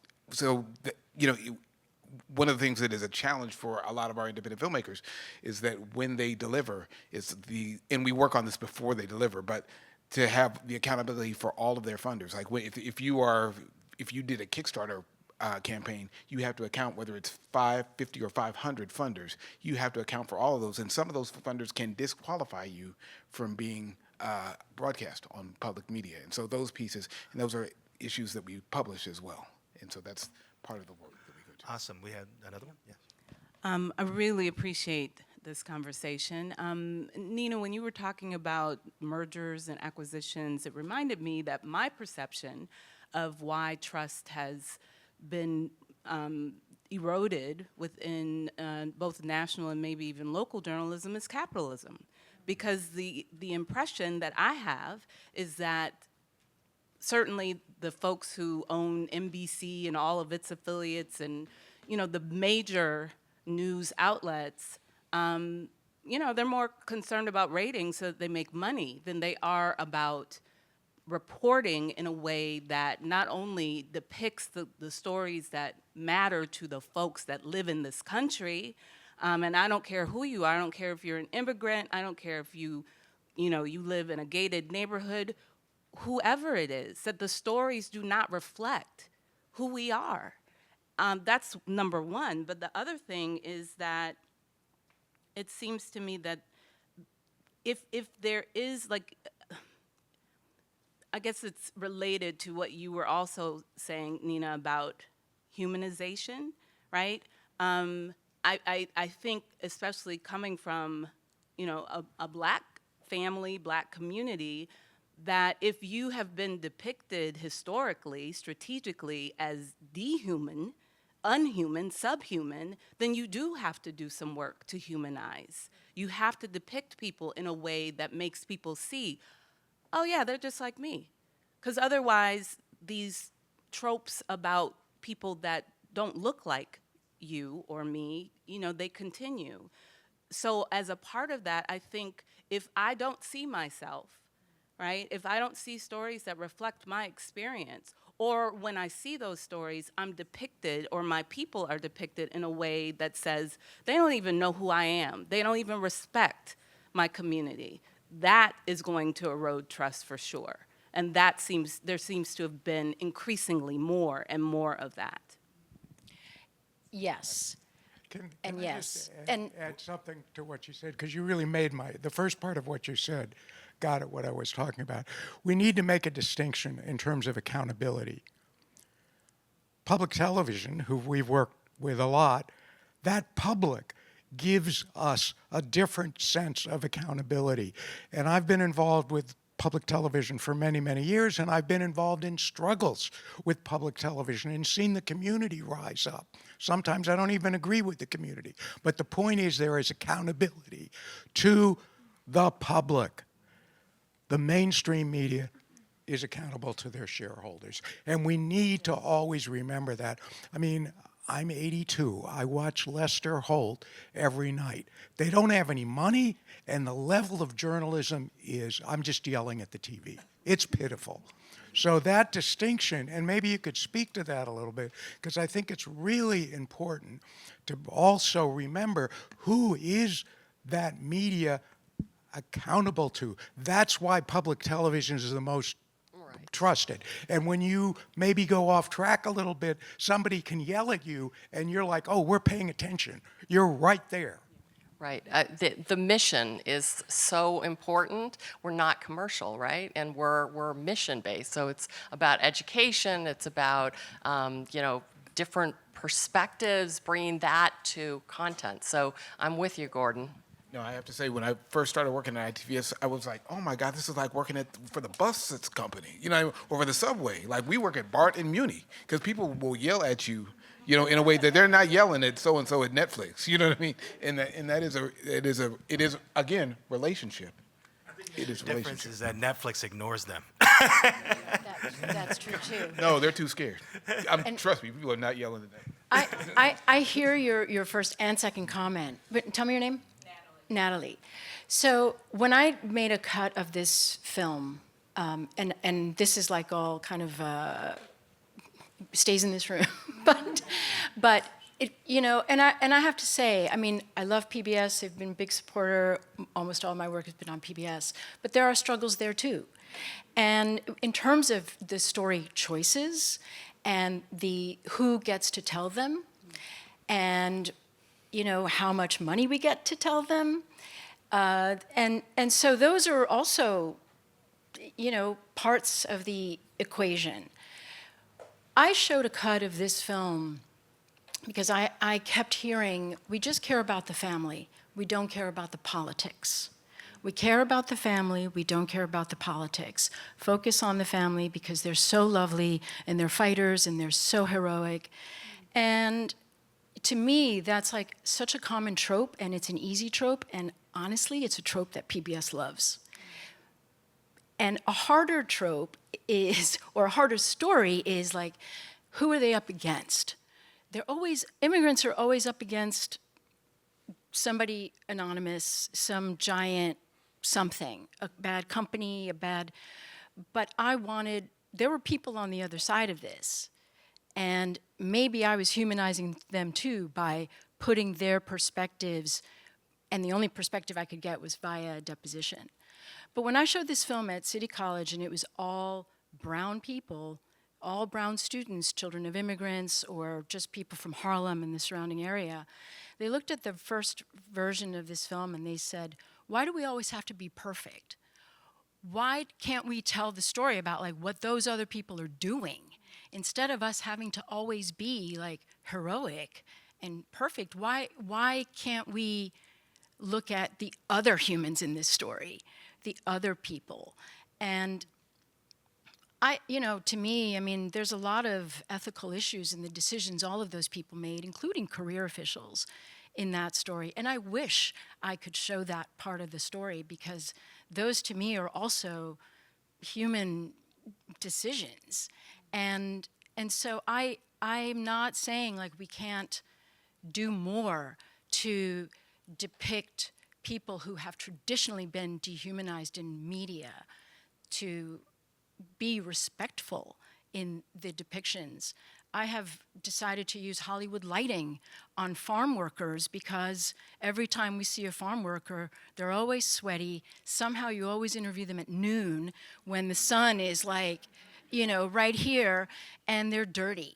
One of the things that is a challenge for a lot of our independent filmmakers is that when they deliver, and we work on this before they deliver, but to have the accountability for all of their funders. Like if you did a Kickstarter campaign, you have to account whether it's 50 or 500 funders. You have to account for all of those, and some of those funders can disqualify you from being broadcast on public media. And so those pieces, and those are issues that we publish as well. And so that's part of the work that we go to. Awesome. We had another one? Yes. I really appreciate this conversation. Nina, when you were talking about mergers and acquisitions, it reminded me that my perception of why trust has been eroded within both national and maybe even local journalism is capitalism. Because the impression that I have is that certainly the folks who own NBC and all of its affiliates and, the major news outlets, they're more concerned about ratings so that they make money than they are about reporting in a way that not only depicts the stories that matter to the folks that live in this country, and I don't care who you are, I don't care if you're an immigrant, I don't care if you live in a gated neighborhood, whoever it is, that the stories do not reflect who we are. That's number one. But the other thing is that it seems to me that if there is, I guess it's related to what you were also saying, Nina, about humanization, right? I think, especially coming from, a Black family, Black community, that if you have been depicted historically, strategically as dehuman, unhuman, subhuman, then you do have to do some work to humanize. You have to depict people in a way that makes people see, oh yeah, they're just like me. Because otherwise, these tropes about people that don't look like you or me, they continue. So as a part of that, I think if I don't see myself, right? If I don't see stories that reflect my experience, or when I see those stories, I'm depicted, or my people are depicted in a way that says, they don't even know who I am. They don't even respect my community. That is going to erode trust for sure. And there seems to have been increasingly more and more of that. Yes. Can and I yes. just And add something to what you said? Because you really made the first part of what you said got at what I was talking about. We need to make a distinction in terms of accountability. Public television, who we've worked with a lot, that public gives us a different sense of accountability. And I've been involved with public television for many, many years, and I've been involved in struggles with public television and seen the community rise up. Sometimes I don't even agree with the community. But the point is there is accountability to the public. The mainstream media is accountable to their shareholders. And we need to always remember that. I mean, I'm 82. I watch Lester Holt every night. They don't have any money, and the level of journalism is, I'm just yelling at the TV. It's pitiful. So that distinction, and maybe you could speak to that a little bit, because I think it's really important to also remember who is that media accountable to. That's why public television is the most trusted. And when you maybe go off track a little bit, somebody can yell at you and you're like, oh, we're paying attention. You're right there. Right. The mission is so important. We're not commercial, right? And we're mission based. So it's about education. It's about different perspectives, bringing that to content. So I'm with you, Gordon. No, I have to say, when I first started working at ITVS, I was like, oh my God, this is like working for the bus company, or for the subway. Like, we work at BART and Muni, because people will yell at you, in a way that they're not yelling at so-and-so at Netflix, you know what I mean? And it is, again, relationship. It is The difference is that Netflix ignores them. That's true too. No, they're too scared. Trust me, people are not yelling at that. I hear your first and second comment, but tell me your name. Natalie. So when I made a cut of this film, and this is like all kind of stays in this room, but it, and I have to say, I mean, I love PBS. They've been a big supporter. Almost all my work has been on PBS, but there are struggles there too. And in terms of the story choices and the who gets to tell them, and how much money we get to tell them, and so those are also, parts of the equation. I showed a cut of this film because I kept hearing, we just care about the family. We don't care about the politics. We care about the family. We don't care about the politics. Focus on the family because they're so lovely and they're fighters and they're so heroic. And to me, that's like such a common trope, and it's an easy trope, and honestly, it's a trope that PBS loves. And a harder trope is, or a harder story is like, who are they up against? Immigrants are always up against somebody anonymous, some giant something, a bad company, but there were people on the other side of this. And maybe I was humanizing them too by putting their perspectives, and the only perspective I could get was via deposition. But when I showed this film at City College, and it was all brown people, all brown students, children of immigrants, or just people from Harlem and the surrounding area, they looked at the first version of this film and they said, why do we always have to be perfect? Why can't we tell the story about like what those other people are doing? Instead of us having to always be like heroic and perfect, why can't we look at the other humans in this story, the other people? And to me, I mean, there's a lot of ethical issues in the decisions all of those people made, including career officials in that story. And I wish I could show that part of the story, because those to me are also human decisions. And so I'm not saying like we can't do more to depict people who have traditionally been dehumanized in media, to be respectful in the depictions. I have decided to use Hollywood lighting on farm workers because every time we see a farm worker, they're always sweaty. Somehow you always interview them at noon when the sun is like, right here, and they're dirty.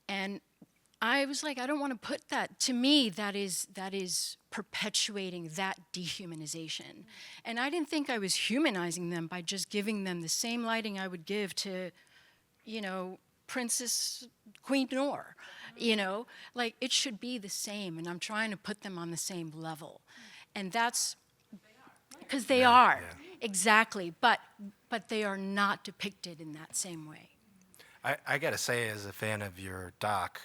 And I was like, I don't want to put that. To me, that is perpetuating that dehumanization. And I didn't think I was humanizing them by just giving them the same lighting I would give to, Princess Queen Noor. Like it should be the same. And I'm trying to put them on the same level. And that's because they are. Yeah. Exactly. But they are not depicted in that same way. I got to say, as a fan of your doc,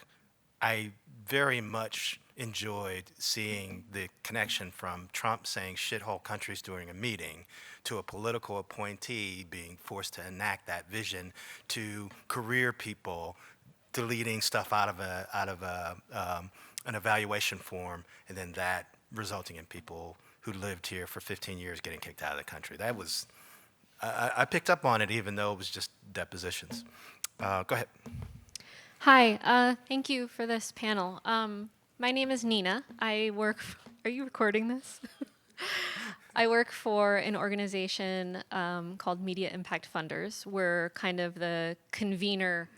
I very much enjoyed seeing the connection from Trump saying shithole countries during a meeting to a political appointee being forced to enact that vision, to career people deleting stuff out of an evaluation form, and then that resulting in people who lived here for 15 years getting kicked out of the country. That was, I picked up on it even though it was just depositions. Go ahead. Hi, thank you for this panel. My name is Nina. Are you recording this? I work for an organization called Media Impact Funders. We're kind of the convener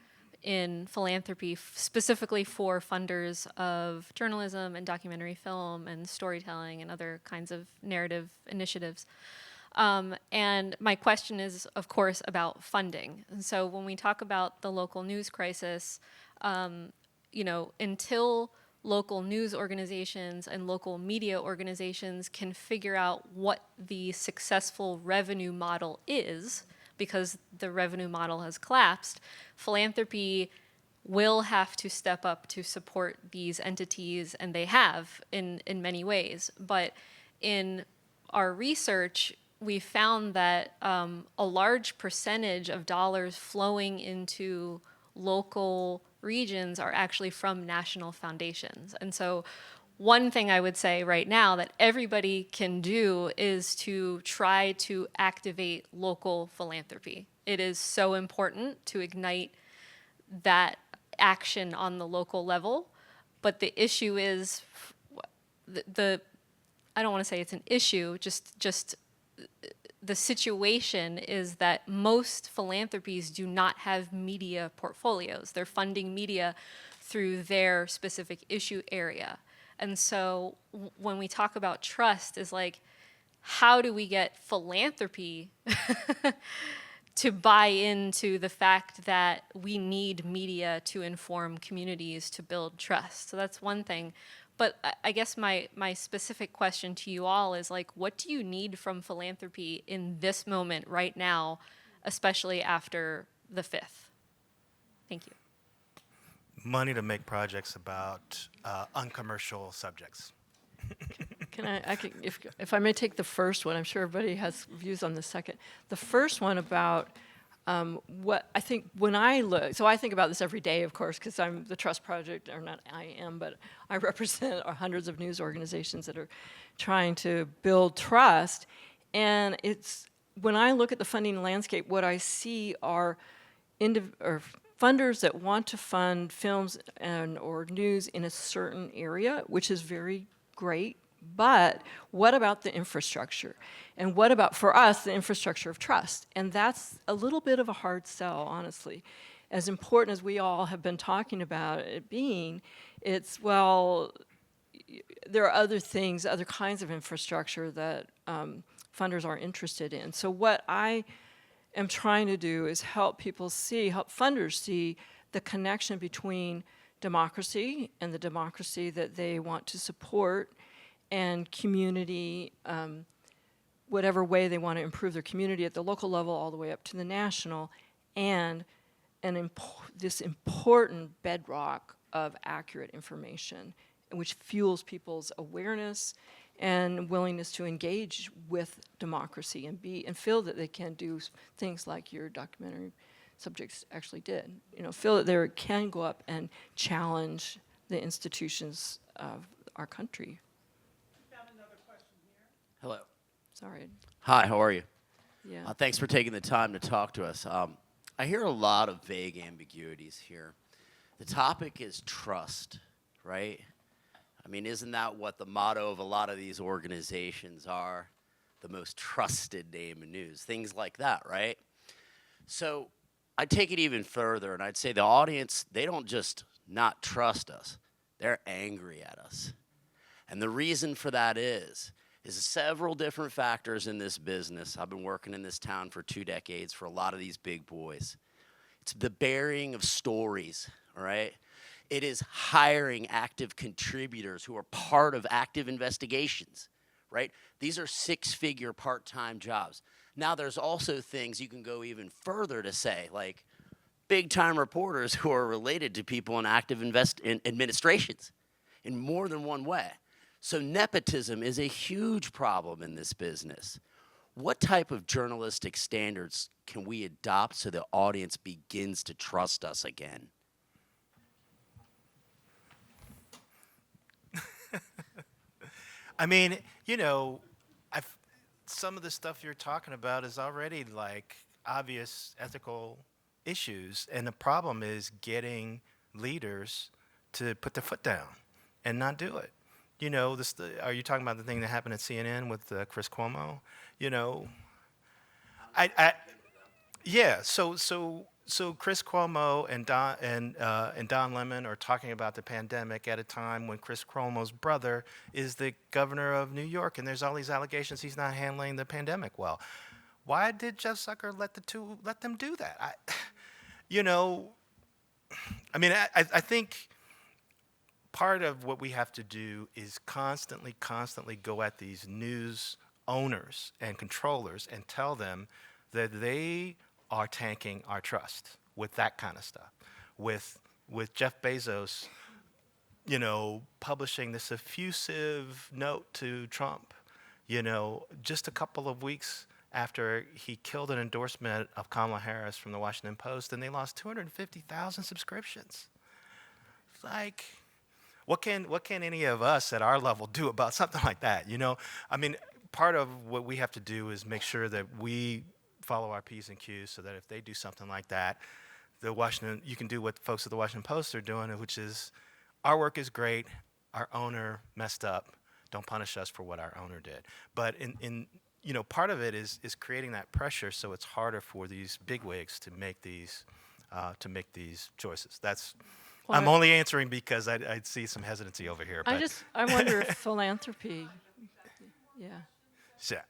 in philanthropy, specifically for funders of journalism and documentary film and storytelling and other kinds of narrative initiatives. And my question is, of course, about funding. And so when we talk about the local news crisis, until local news organizations and local media organizations can figure out what the successful revenue model is, because the revenue model has collapsed, philanthropy will have to step up to support these entities, and they have in many ways. But in our research, we found that a large percentage of dollars flowing into local regions are actually from national foundations. And so one thing I would say right now that everybody can do is to try to activate local philanthropy. It is so important to ignite that action on the local level, but the issue is I don't want to say it's an issue, just the situation is that most philanthropies do not have media portfolios. They're funding media through their specific issue area. And so when we talk about trust, is like, how do we get philanthropy to buy into the fact that we need media to inform communities to build trust? So that's one thing. But I guess my specific question to you all is, like, what do you need from philanthropy in this moment right now, especially after the 5th? Thank you. Money to make projects about uncommercial subjects. If I may take the first one, I'm sure everybody has views on the second. The first one about what I think when I look, so I think about this every day, of course, because I'm the Trust Project, or not I am, but I represent hundreds of news organizations that are trying to build trust. And it's, when I look at the funding landscape, what I see are funders that want to fund films or news in a certain area, which is very great. But what about the infrastructure? And what about, for us, the infrastructure of trust? And that's a little bit of a hard sell, honestly. As important as we all have been talking about it being, it's, well, there are other things, other kinds of infrastructure that funders are interested in. So what I am trying to do is help people see, help funders see the connection between democracy and the democracy that they want to support, and community, whatever way they want to improve their community at the local level all the way up to the national, and this important bedrock of accurate information, which fuels people's awareness and willingness to engage with democracy and feel that they can do things like your documentary subjects actually did. Feel that they can go up and challenge the institutions of our country. Hello. Sorry. Hi, how are you? Yeah. Thanks for taking the time to talk to us. I hear a lot of vague ambiguities here. The topic is trust, right? I mean, isn't that what the motto of a lot of these organizations are? The most trusted name in news, things like that, right? So I'd take it even further, and I'd say the audience, they don't just not trust us, they're angry at us. And the reason for that is several different factors in this business. I've been working in this town for 2 decades for a lot of these big boys. It's the burying of stories, all right? It is hiring active contributors who are part of active investigations, right? These are 6-figure part-time jobs. Now there's also things you can go even further to say, like big-time reporters who are related to people in active administrations in more than one way. So nepotism is a huge problem in this business. What type of journalistic standards can we adopt so the audience begins to trust us again? I mean, some of the stuff you're talking about is already like obvious ethical issues, and the problem is getting leaders to put their foot down and not do it. Are you talking about the thing that happened at CNN with Chris Cuomo? Yeah. So So Chris Cuomo and Don Lemon are talking about the pandemic at a time when Chris Cuomo's brother is the governor of New York, and there's all these allegations he's not handling the pandemic well. Why did Jeff Zucker let them do that? I think part of what we have to do is constantly go at these news owners and controllers and tell them that they are tanking our trust with that kind of stuff. With Jeff Bezos, publishing this effusive note to Trump, just a couple of weeks after he killed an endorsement of Kamala Harris from the Washington Post, and they lost 250,000 subscriptions. It's like, what can any of us at our level do about something like that? Part of what we have to do is make sure that we follow our P's and Q's, so that if they do something like that, you can do what folks at the Washington Post are doing, which is, our work is great, our owner messed up, don't punish us for what our owner did. But part of it is creating that pressure, so it's harder for these bigwigs to make these choices. I'm only answering because I see some hesitancy over here. But I wonder if philanthropy, yeah. Yeah.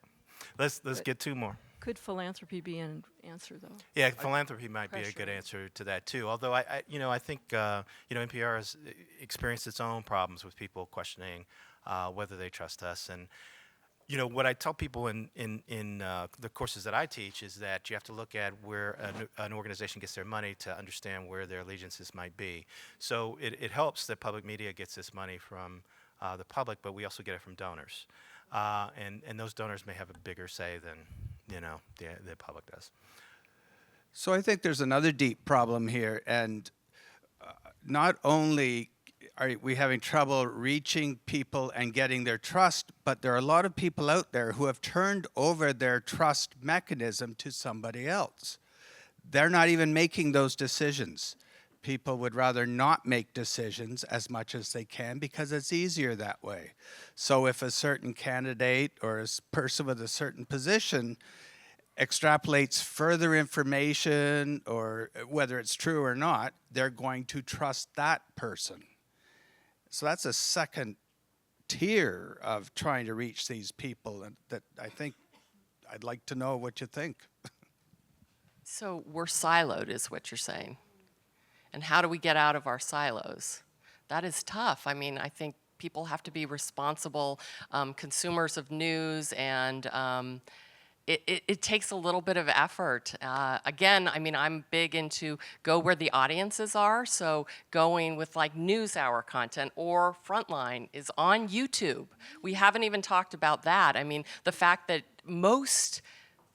Let's get two more. Could philanthropy be an answer, though? Yeah, philanthropy might be a good answer to that too. Although I think NPR has experienced its own problems with people questioning whether they trust us. And what I tell people in the courses that I teach is that you have to look at where an organization gets their money to understand where their allegiances might be. So it helps that public media gets this money from the public, but we also get it from donors. And those donors may have a bigger say than the public does. So I think there's another deep problem here, and not only are we having trouble reaching people and getting their trust, but there are a lot of people out there who have turned over their trust mechanism to somebody else. They're not even making those decisions. People would rather not make decisions as much as they can because it's easier that way. So if a certain candidate or a person with a certain position extrapolates further information, or whether it's true or not, they're going to trust that person. So that's a second tier of trying to reach these people, and that I think I'd like to know what you think. So we're siloed, is what you're saying. And how do we get out of our silos? That is tough. I think people have to be responsible consumers of news, and it takes a little bit of effort. Again, I'm big into go where the audiences are, so going with like NewsHour content or Frontline is on YouTube. We haven't even talked about that. The fact that most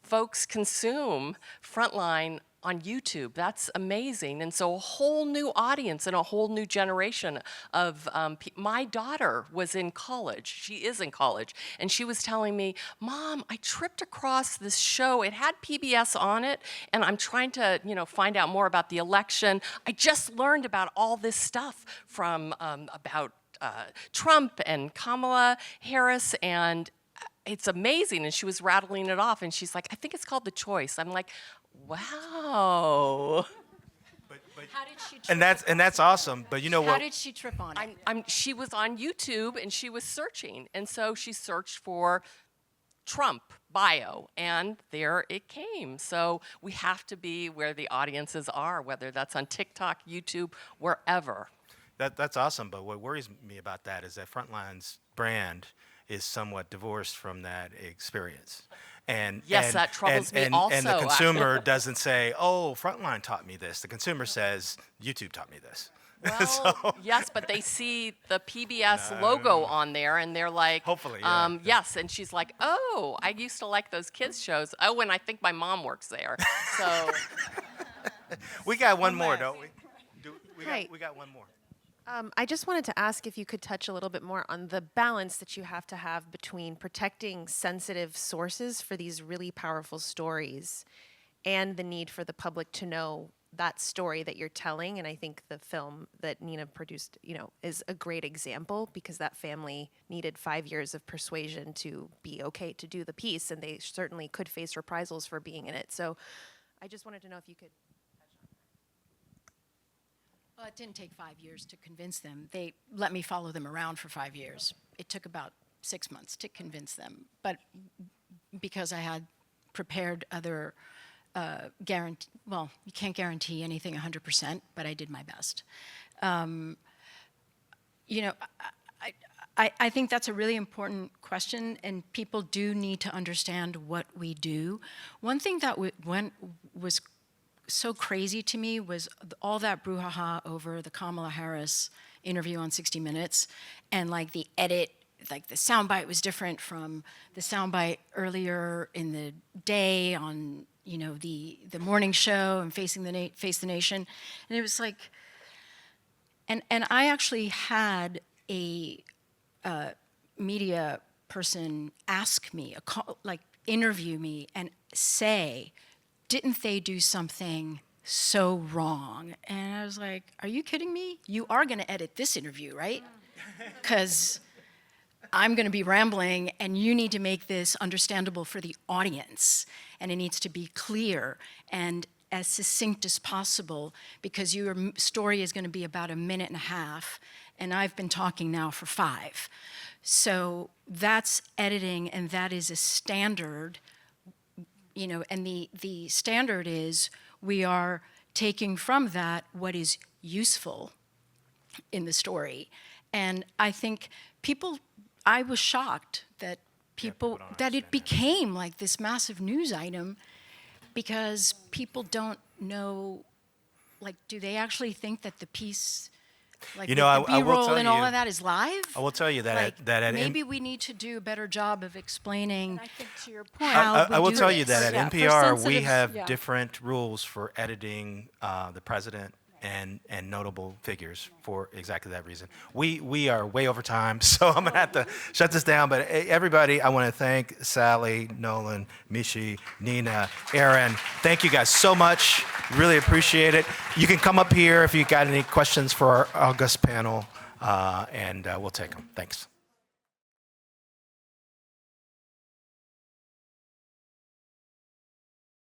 folks consume Frontline on YouTube, that's amazing. And so a whole new audience and a whole new generation of my daughter was in college. She is in college. And she was telling me, Mom, I tripped across this show. It had PBS on it. And I'm trying to, find out more about the election. I just learned about all this stuff from about Trump and Kamala Harris, and it's amazing. And she was rattling it off. And she's like, I think it's called The Choice. I'm like, wow. How did she trip? And that's awesome. But you know what? How did she trip on it? She was on YouTube and she was searching, and so she searched for Trump bio, and there it came. So we have to be where the audiences are, whether that's on TikTok, YouTube, wherever. That's awesome. But what worries me about that is that Frontline's brand is somewhat divorced from that experience. And yes, that troubles me also. And the consumer doesn't say, "Oh, Frontline taught me this." The consumer says, "YouTube taught me this." Well, yes, but they see the PBS logo on there, and they're like, "Hopefully, yes." And she's like, "Oh, I used to like those kids shows. Oh, and I think my mom works there." So we got one more, don't we? We got one more. I just wanted to ask if you could touch a little bit more on the balance that you have to have between protecting sensitive sources for these really powerful stories and the need for the public to know that story that you're telling. And I think the film that Nina produced, is a great example, because that family needed 5 years of persuasion to be okay to do the piece, and they certainly could face reprisals for being in it. So I just wanted to know if you could. Well, it didn't take 5 years to convince them. They let me follow them around for 5 years. It took about 6 months to convince them, but because I had prepared other well, you can't guarantee anything 100%, but I did my best. You know, I think that's a really important question, and people do need to understand what we do. One thing that was so crazy to me was all that brouhaha over the Kamala Harris interview on 60 Minutes, and like the edit, like the soundbite was different from the soundbite earlier in the day on, you know, the morning show and Face the Nation, and it was like, and I actually had a media person ask me, interview me, and say, didn't they do something so wrong? And I was like, are you kidding me? You are going to edit this interview, right? Because I'm going to be rambling, and you need to make this understandable for the audience, and it needs to be clear and as succinct as possible, because your story is going to be about 1.5 minutes, and I've been talking now for 5. So that's editing, and that is a standard, you know, and the standard is we are taking from that what is useful in the story. And I think I was shocked that that it became like this massive news item, because people don't know, like, do they actually think that the piece, like, You know, the I will B-roll tell and all you- of that is live? I will tell you that Like, at maybe we need to do a better job of explaining. I think to your point, I will tell you that at Yeah, for NPR we sensitive- have yeah. different rules for editing the president and notable figures for exactly that reason. We are way over time, so I'm gonna have to shut this down. But everybody, I want to thank Sally, Noland, Mishi, Nina, Erin. Thank you guys so much. Really appreciate it. You can come up here if you got any questions for our August panel, and we'll take them. Thanks.